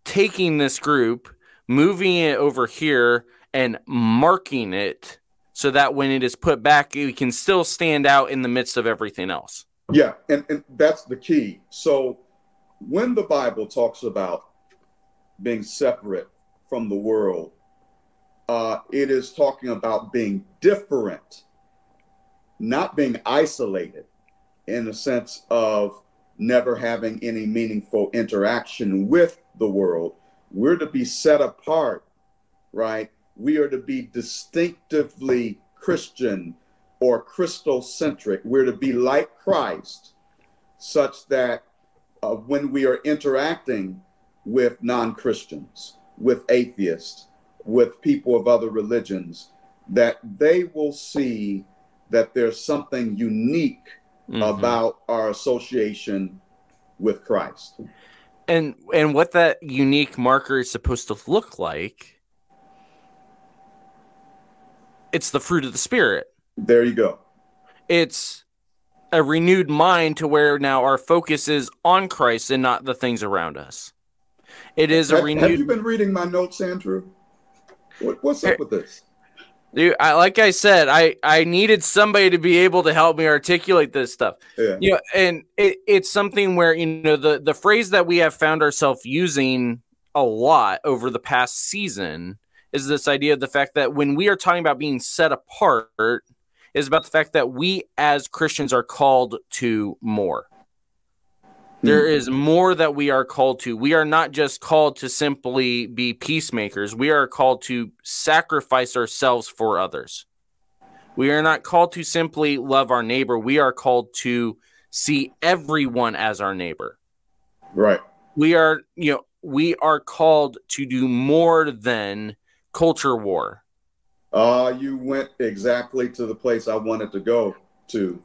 taking this group, moving it over here, and marking it so that when it is put back, it can still stand out in the midst of everything else. Yeah, and that's the key. So when the Bible talks about being separate from the world, it is talking about being different, not being isolated in the sense of never having any meaningful interaction with the world. We're to be set apart, right? We are to be distinctively Christian or Christocentric. We're to be like Christ, such that when we are interacting with non-Christians, with atheists, with people of other religions, that they will see that there's something unique about our association with Christ. And what that unique marker is supposed to look like, it's the fruit of the Spirit. There you go. It's a renewed mind to where now our focus is on Christ and not the things around us. It is a renewed... Have you been reading my notes, Andrew? What's up with this? Dude, like I said, I needed somebody to be able to help me articulate this stuff. Yeah. You know, and it's something where, you know, the phrase that we have found ourselves using a lot over the past season is this idea of the fact that when we are talking about being set apart, is about the fact that we as Christians are called to more. There is more that we are called to. We are not just called to simply be peacemakers. We are called to sacrifice ourselves for others. We are not called to simply love our neighbor. We are called to see everyone as our neighbor. Right. We are called to do more than culture war. You went exactly to the place I wanted to go to.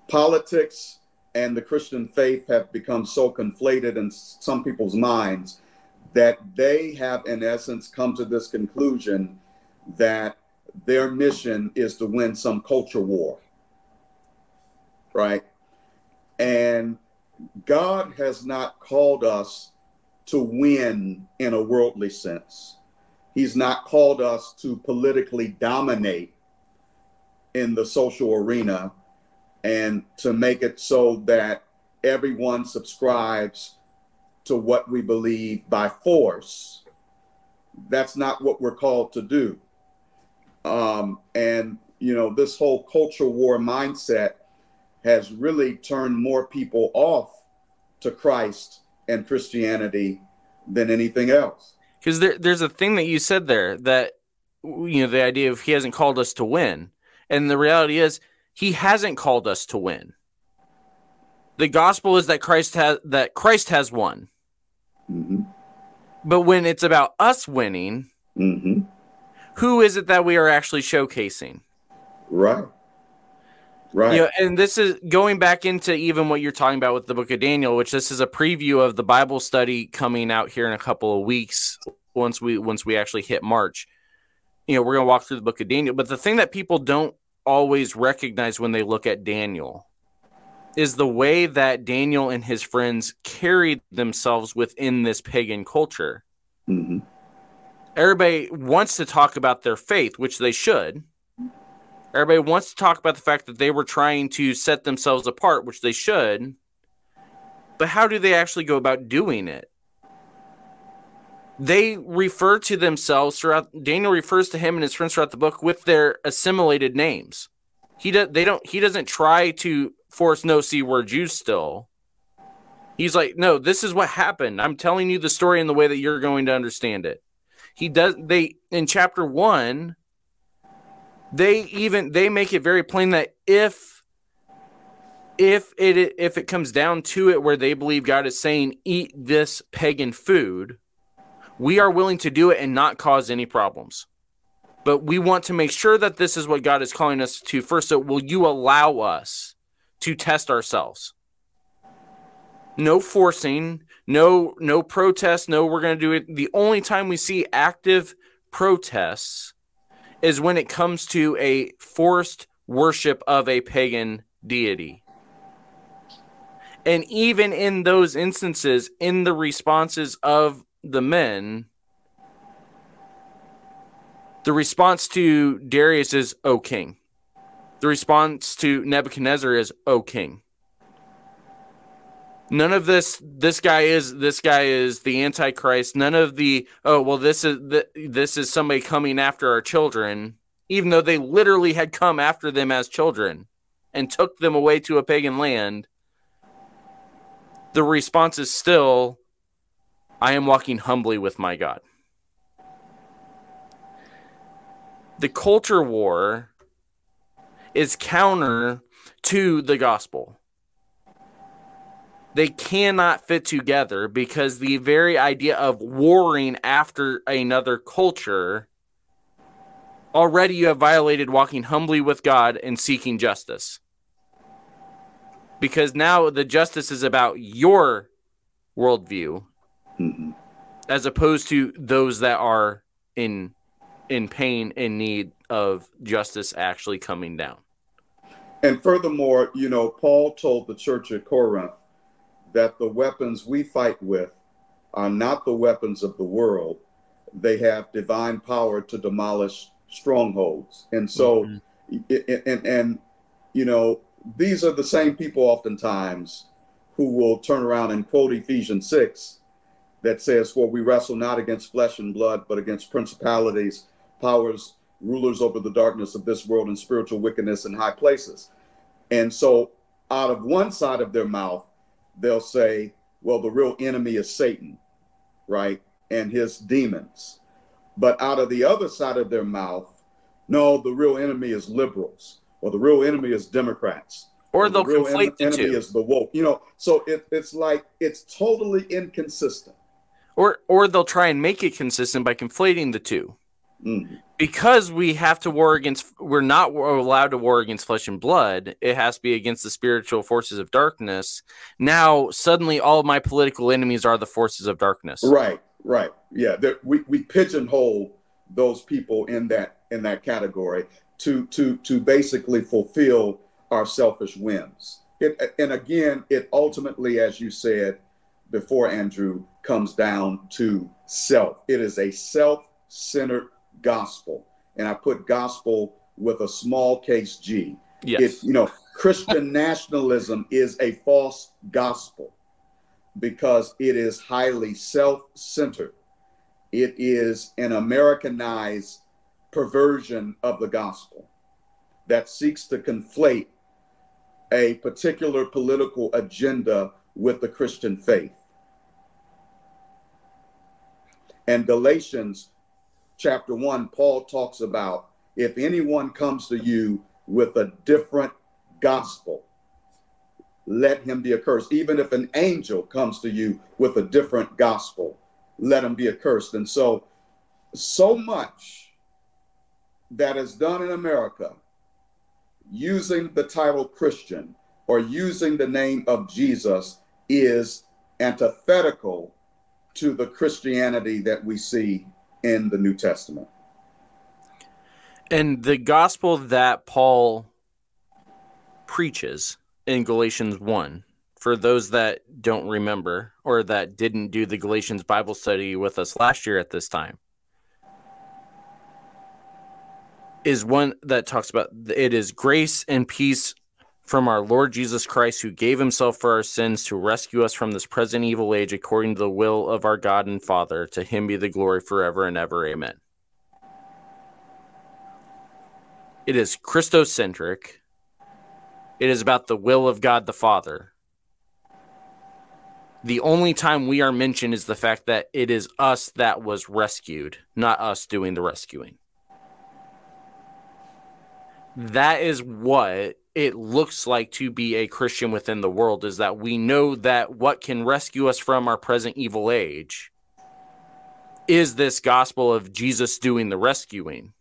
Politics and the Christian faith have become so conflated in some people's minds that they have, in essence, come to this conclusion that their mission is to win some culture war, right? And God has not called us to win in a worldly sense. He's not called us to politically dominate in the social arena and to make it so that everyone subscribes to what we believe by force. That's not what we're called to do. And, you know, this whole culture war mindset has really turned more people off to Christ and Christianity than anything else. Because there's a thing that you said there that, you know, the idea of he hasn't called us to win. And the reality is, he hasn't called us to win. The gospel is that Christ has won. Mm-hmm. But when it's about us winning, mm-hmm. who is it that we are actually showcasing? Right. Right. You know, and this is going back into even what you're talking about with the book of Daniel, which this is a preview of the Bible study coming out here in a couple of weeks once we actually hit March. You know, we're going to walk through the book of Daniel. But the thing that people don't always recognize when they look at Daniel is the way that Daniel and his friends carried themselves within this pagan culture. Mm-hmm. Everybody wants to talk about their faith, which they should. Everybody wants to talk about the fact that they were trying to set themselves apart, which they should. But how do they actually go about doing it? They refer to themselves Daniel refers to him and his friends throughout the book with their assimilated names. He doesn't try to force see, we're Jews still. He's like, no, this is what happened. I'm telling you the story in the way that you're going to understand it. In chapter 1, they make it very plain that if it comes down to it where they believe God is saying, eat this pagan food, we are willing to do it and not cause any problems. But we want to make sure that this is what God is calling us to first. So will you allow us to test ourselves? No forcing, no protest, no we're going to do it. The only time we see active protests is when it comes to a forced worship of a pagan deity. And even in those instances, in the responses of the men, the response to Darius is, "O king." The response to Nebuchadnezzar is, "O king." None of this guy is the Antichrist. None of the, oh well, this is somebody coming after our children, even though they literally had come after them as children and took them away to a pagan land. The response is still, I am walking humbly with my God. The culture war is counter to the gospel. They cannot fit together because the very idea of warring after another culture, already you have violated walking humbly with God and seeking justice. Because now the justice is about your worldview, as opposed to those that are in pain and need of justice actually coming down. And furthermore, Paul told the church at Corinth that the weapons we fight with are not the weapons of the world. They have divine power to demolish strongholds. And so, these are the same people oftentimes who will turn around and quote Ephesians 6 that says, for we wrestle not against flesh and blood, but against principalities, powers, rulers over the darkness of this world, and spiritual wickedness in high places. And so out of one side of their mouth, they'll say, well, the real enemy is Satan, right? And his demons. But out of the other side of their mouth, no, the real enemy is liberals, or the real enemy is Democrats. Or they'll conflate the enemy two. Is the woke, so it's like, it's totally inconsistent. Or they'll try and make it consistent by conflating the two. Because we have to war against, we're not allowed to war against flesh and blood. It has to be against the spiritual forces of darkness. Now, suddenly, all of my political enemies are the forces of darkness. Right. Yeah, we pigeonhole those people in that category to basically fulfill our selfish whims. And again, it ultimately, as you said before, Andrew, comes down to self. It is a self-centered gospel, and I put gospel with a small case G. Yes. Christian nationalism is a false gospel because it is highly self-centered. It is an Americanized perversion of the gospel that seeks to conflate a particular political agenda with the Christian faith. And Galatians chapter 1, Paul talks about, if anyone comes to you with a different gospel, let him be accursed. Even if an angel comes to you with a different gospel, let him be accursed. And so much that is done in America using the title Christian or using the name of Jesus is antithetical to the Christianity that we see in the New Testament. And the gospel that Paul preaches in Galatians 1, for those that don't remember or that didn't do the Galatians Bible study with us last year at this time, is one that talks about it is grace and peace from our Lord Jesus Christ, who gave himself for our sins to rescue us from this present evil age, according to the will of our God and Father. To him be the glory forever and ever. Amen. It is Christocentric. It is about the will of God the Father. The only time we are mentioned is the fact that it is us that was rescued, not us doing the rescuing. That is what it looks like to be a Christian within the world, is that we know that what can rescue us from our present evil age is this gospel of Jesus doing the rescuing.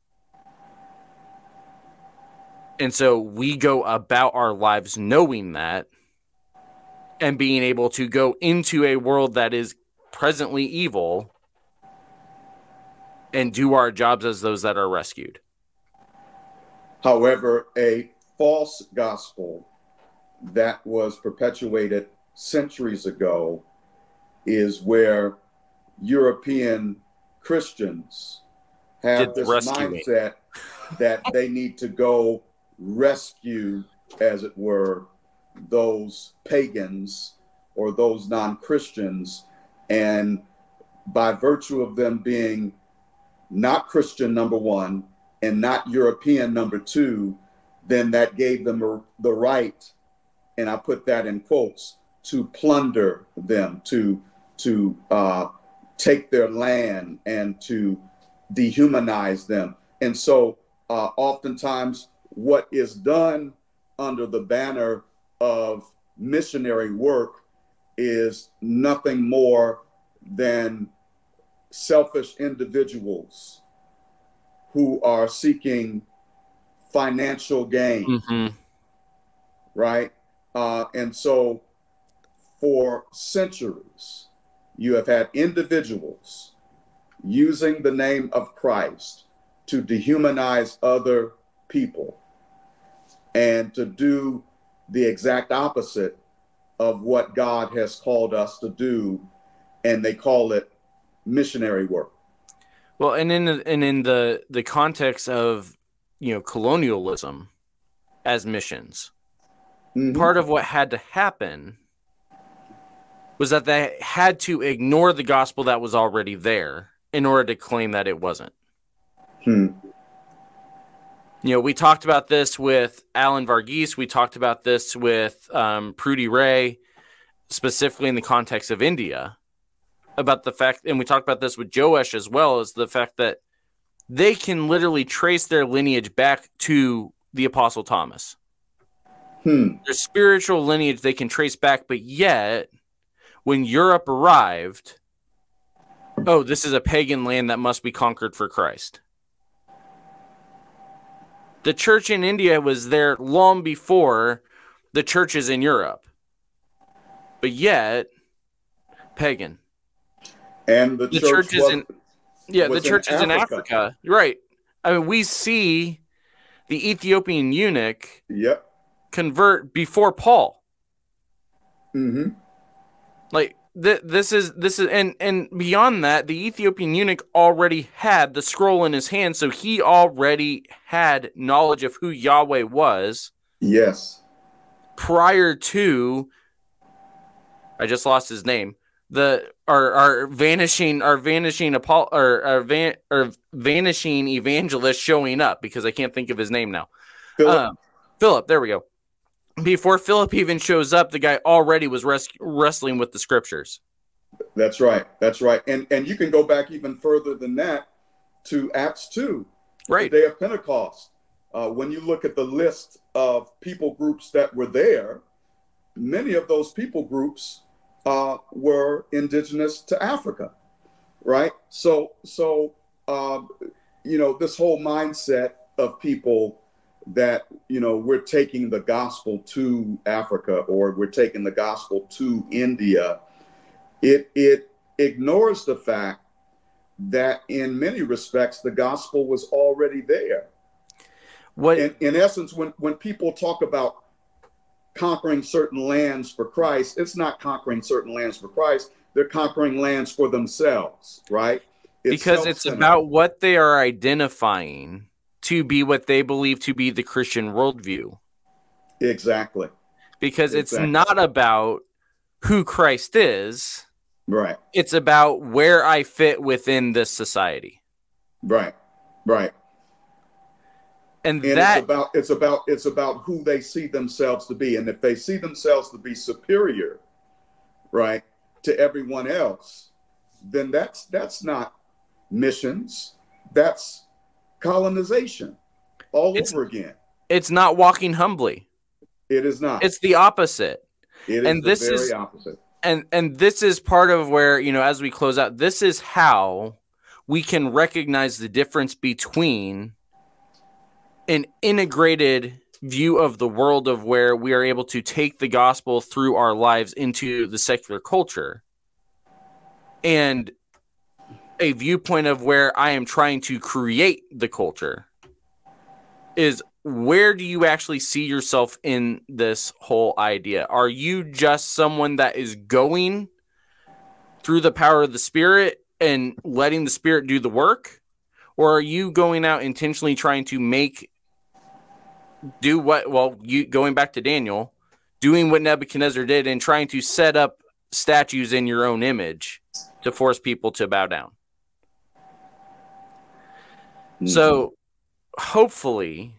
And so we go about our lives knowing that and being able to go into a world that is presently evil and do our jobs as those that are rescued. However, a false gospel that was perpetuated centuries ago is where European Christians have this mindset that they need to go rescue, as it were, those pagans or those non-Christians. And by virtue of them being not Christian, number one, and not European, number two, then that gave them the right, and I put that in quotes, to plunder them, to take their land and to dehumanize them. And so oftentimes what is done under the banner of missionary work is nothing more than selfish individuals who are seeking financial gain, right? And so for centuries, you have had individuals using the name of Christ to dehumanize other people and to do the exact opposite of what God has called us to do, and they call it missionary work. Well, and in the context of, you know, colonialism as missions, part of what had to happen was that they had to ignore the gospel that was already there in order to claim that it wasn't. You know, we talked about this with Alan Varghese. We talked about this with Prudy Ray, specifically in the context of India, about the fact, and we talked about this with Joesh as well, is the fact that they can literally trace their lineage back to the Apostle Thomas. Their spiritual lineage they can trace back, but yet when Europe arrived, oh, this is a pagan land that must be conquered for Christ. The church in India was there long before the churches in Europe, but yet pagan. And the church churches the churches in Africa. Right. I mean, we see the Ethiopian eunuch convert before Paul. Like this is and beyond that, the Ethiopian eunuch already had the scroll in his hand, so he already had knowledge of who Yahweh was. Yes. Prior to, I just lost his name. Our vanishing evangelist showing up, because I can't think of his name now. Philip, there we go. Before Philip even shows up, the guy already was wrestling with the scriptures. That's right. That's right. And you can go back even further than that to Acts 2, right? The day of Pentecost. When you look at the list of people groups that were there, many of those people groups were indigenous to Africa, right? So you know, this whole mindset of people that, you know, we're taking the gospel to Africa or we're taking the gospel to India, it ignores the fact that in many respects the gospel was already there. What in essence, when people talk about conquering certain lands for Christ, it's not conquering certain lands for Christ. They're conquering lands for themselves, right? Because it's about what they are identifying to be what they believe to be the Christian worldview. Exactly. Because it's not about who Christ is. Right. It's about where I fit within this society. Right. Right. And that it's about who they see themselves to be. And if they see themselves to be superior, right, to everyone else, then that's not missions. That's colonization all over again. It's not walking humbly. It is not. It's the opposite. It is the very opposite. And this is part of where, you know, as we close out, this is how we can recognize the difference between an integrated view of the world of where we are able to take the gospel through our lives into the secular culture, and a viewpoint of where I am trying to create the culture. Is where do you actually see yourself in this whole idea? Are you just someone that is going through the power of the Spirit and letting the Spirit do the work? Or are you going out intentionally trying to going back to Daniel, doing what Nebuchadnezzar did and trying to set up statues in your own image to force people to bow down. Mm-hmm. So hopefully,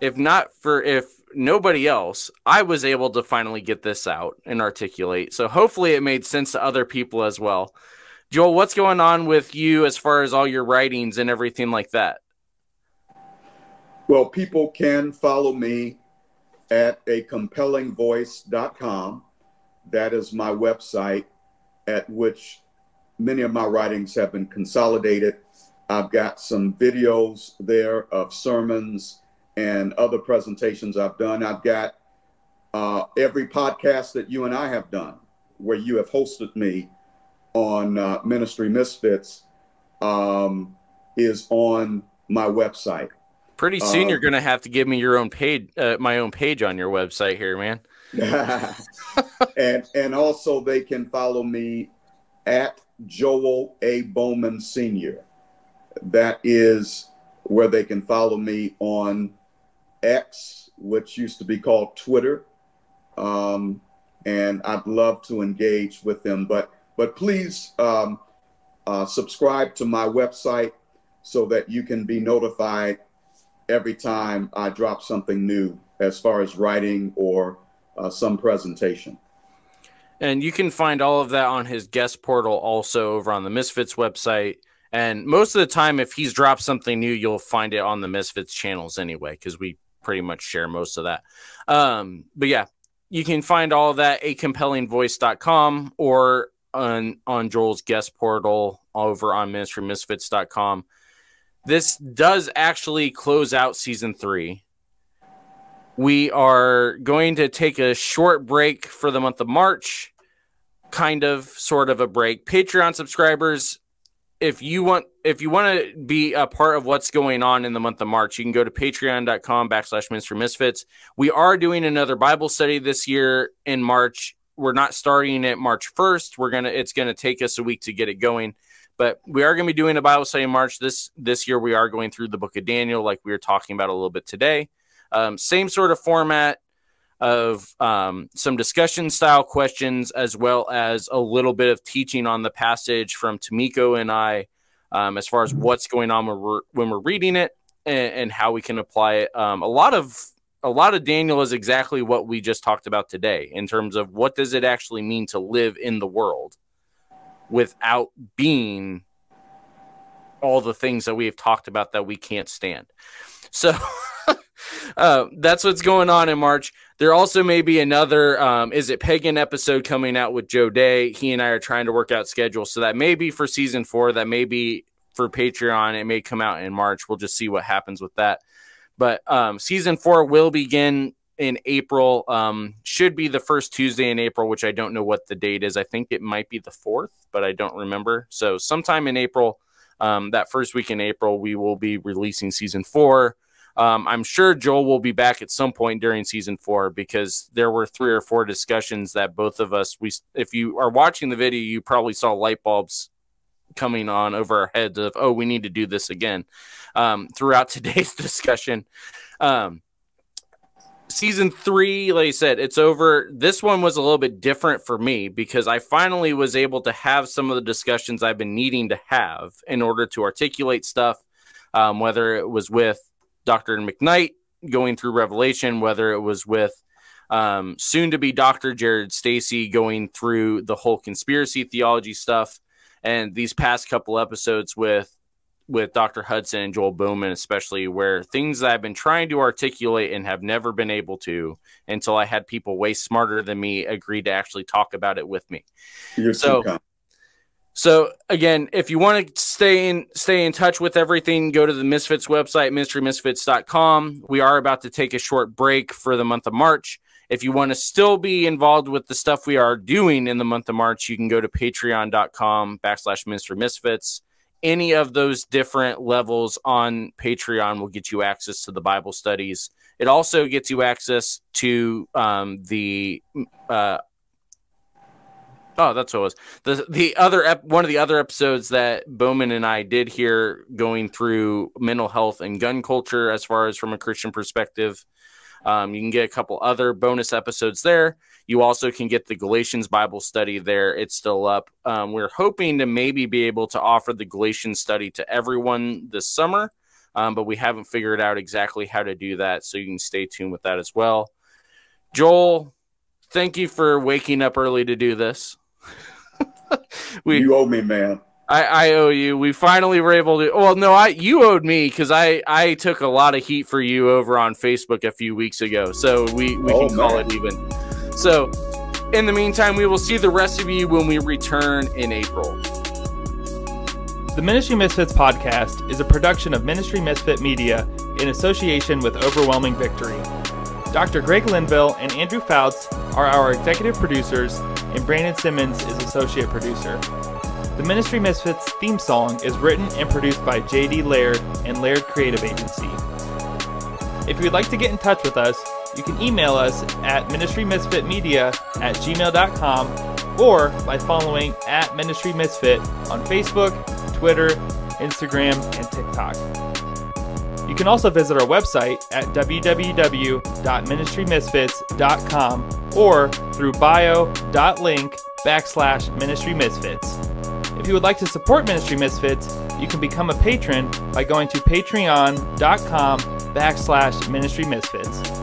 if nobody else, I was able to finally get this out and articulate. So hopefully it made sense to other people as well. Joel, what's going on with you as far as all your writings and everything like that? Well, people can follow me at acompellingvoice.com. That is my website at which many of my writings have been consolidated. I've got some videos there of sermons and other presentations I've done. I've got every podcast that you and I have done where you have hosted me on Ministry Misfits is on my website. Pretty soon you're going to have to give me your own page, my own page on your website here, man. and also they can follow me at Joel A Bowman Sr. That is where they can follow me on X, which used to be called Twitter. And I'd love to engage with them, but please subscribe to my website so that you can be notified every time I drop something new as far as writing or some presentation. And you can find all of that on his guest portal also over on the Misfits website. And most of the time, if he's dropped something new, you'll find it on the Misfits channels anyway, because we pretty much share most of that. But yeah, you can find all of that at compellingvoice.com or on Joel's guest portal over on ministrymisfits.com. This does actually close out season 3. We are going to take a short break for the month of March, sort of a break. Patreon subscribers, if you want to be a part of what's going on in the month of March, you can go to patreon.com/ministrymisfits. We are doing another Bible study this year in March. We're not starting it March 1st. It's going to take us a week to get it going. But we are going to be doing a Bible study in March. This year, we are going through the book of Daniel, like we were talking about a little bit today. Same sort of format of some discussion-style questions, as well as a little bit of teaching on the passage from Tamiko and I, as far as what's going on when we're reading it and how we can apply it. A lot of Daniel is exactly what we just talked about today in terms of what does it actually mean to live in the world without being all the things that we have talked about that we can't stand. So that's what's going on in March. There also may be another Is It Pagan episode coming out with Joe Day. He and I are trying to work out schedules. So that may be for season 4. That may be for Patreon. It may come out in March. We'll just see what happens with that. But season 4 will begin in April. Should be the first Tuesday in April, which I don't know what the date is. I think it might be the 4th, but I don't remember. So sometime in April, that first week in April, we will be releasing season 4. I'm sure Joel will be back at some point during season 4 because there were 3 or 4 discussions that both of us, if you are watching the video, you probably saw light bulbs coming on over our heads of, oh, we need to do this again throughout today's discussion. Season 3, like I said, it's over. This one was a little bit different for me because I finally was able to have some of the discussions I've been needing to have in order to articulate stuff, whether it was with Dr. McKnight going through Revelation, whether it was with soon-to-be Dr. Jared Stacy going through the whole conspiracy theology stuff, and these past couple episodes with Dr. Hudson and Joel Bowman, especially, where things that I've been trying to articulate and have never been able to until I had people way smarter than me agree to actually talk about it with me. So again, if you want to stay in touch with everything, go to the Misfits website, ministrymisfits.com. We are about to take a short break for the month of March. If you want to still be involved with the stuff we are doing in the month of March, you can go to patreon.com/ministrymisfits. Any of those different levels on Patreon will get you access to the Bible studies. It also gets you access to that's what it was. The other one of the other episodes that Bowman and I did here, going through mental health and gun culture as far as from a Christian perspective. You can get a couple other bonus episodes there. You also can get the Galatians Bible study there. It's still up. We're hoping to maybe be able to offer the Galatians study to everyone this summer, but we haven't figured out exactly how to do that, so you can stay tuned with that as well. Joel, thank you for waking up early to do this. You owe me, man. I owe you. We finally were able to. Well, no, you owed me because I took a lot of heat for you over on Facebook a few weeks ago. So we can call it even. So in the meantime, we will see the rest of you when we return in April. The Ministry Misfits podcast is a production of Ministry Misfit Media in association with Overwhelming Victory. Dr. Greg Linville and Andrew Fouts are our executive producers, and Brandon Simmons is associate producer. The Ministry Misfits theme song is written and produced by J.D. Laird and Laird Creative Agency. If you would like to get in touch with us, you can email us at ministrymisfitmedia@gmail.com or by following @ministrymisfit on Facebook, Twitter, Instagram, and TikTok. You can also visit our website at www.ministrymisfits.com or through bio.link/ministrymisfits. If you would like to support Ministry Misfits, you can become a patron by going to patreon.com/ministrymisfits.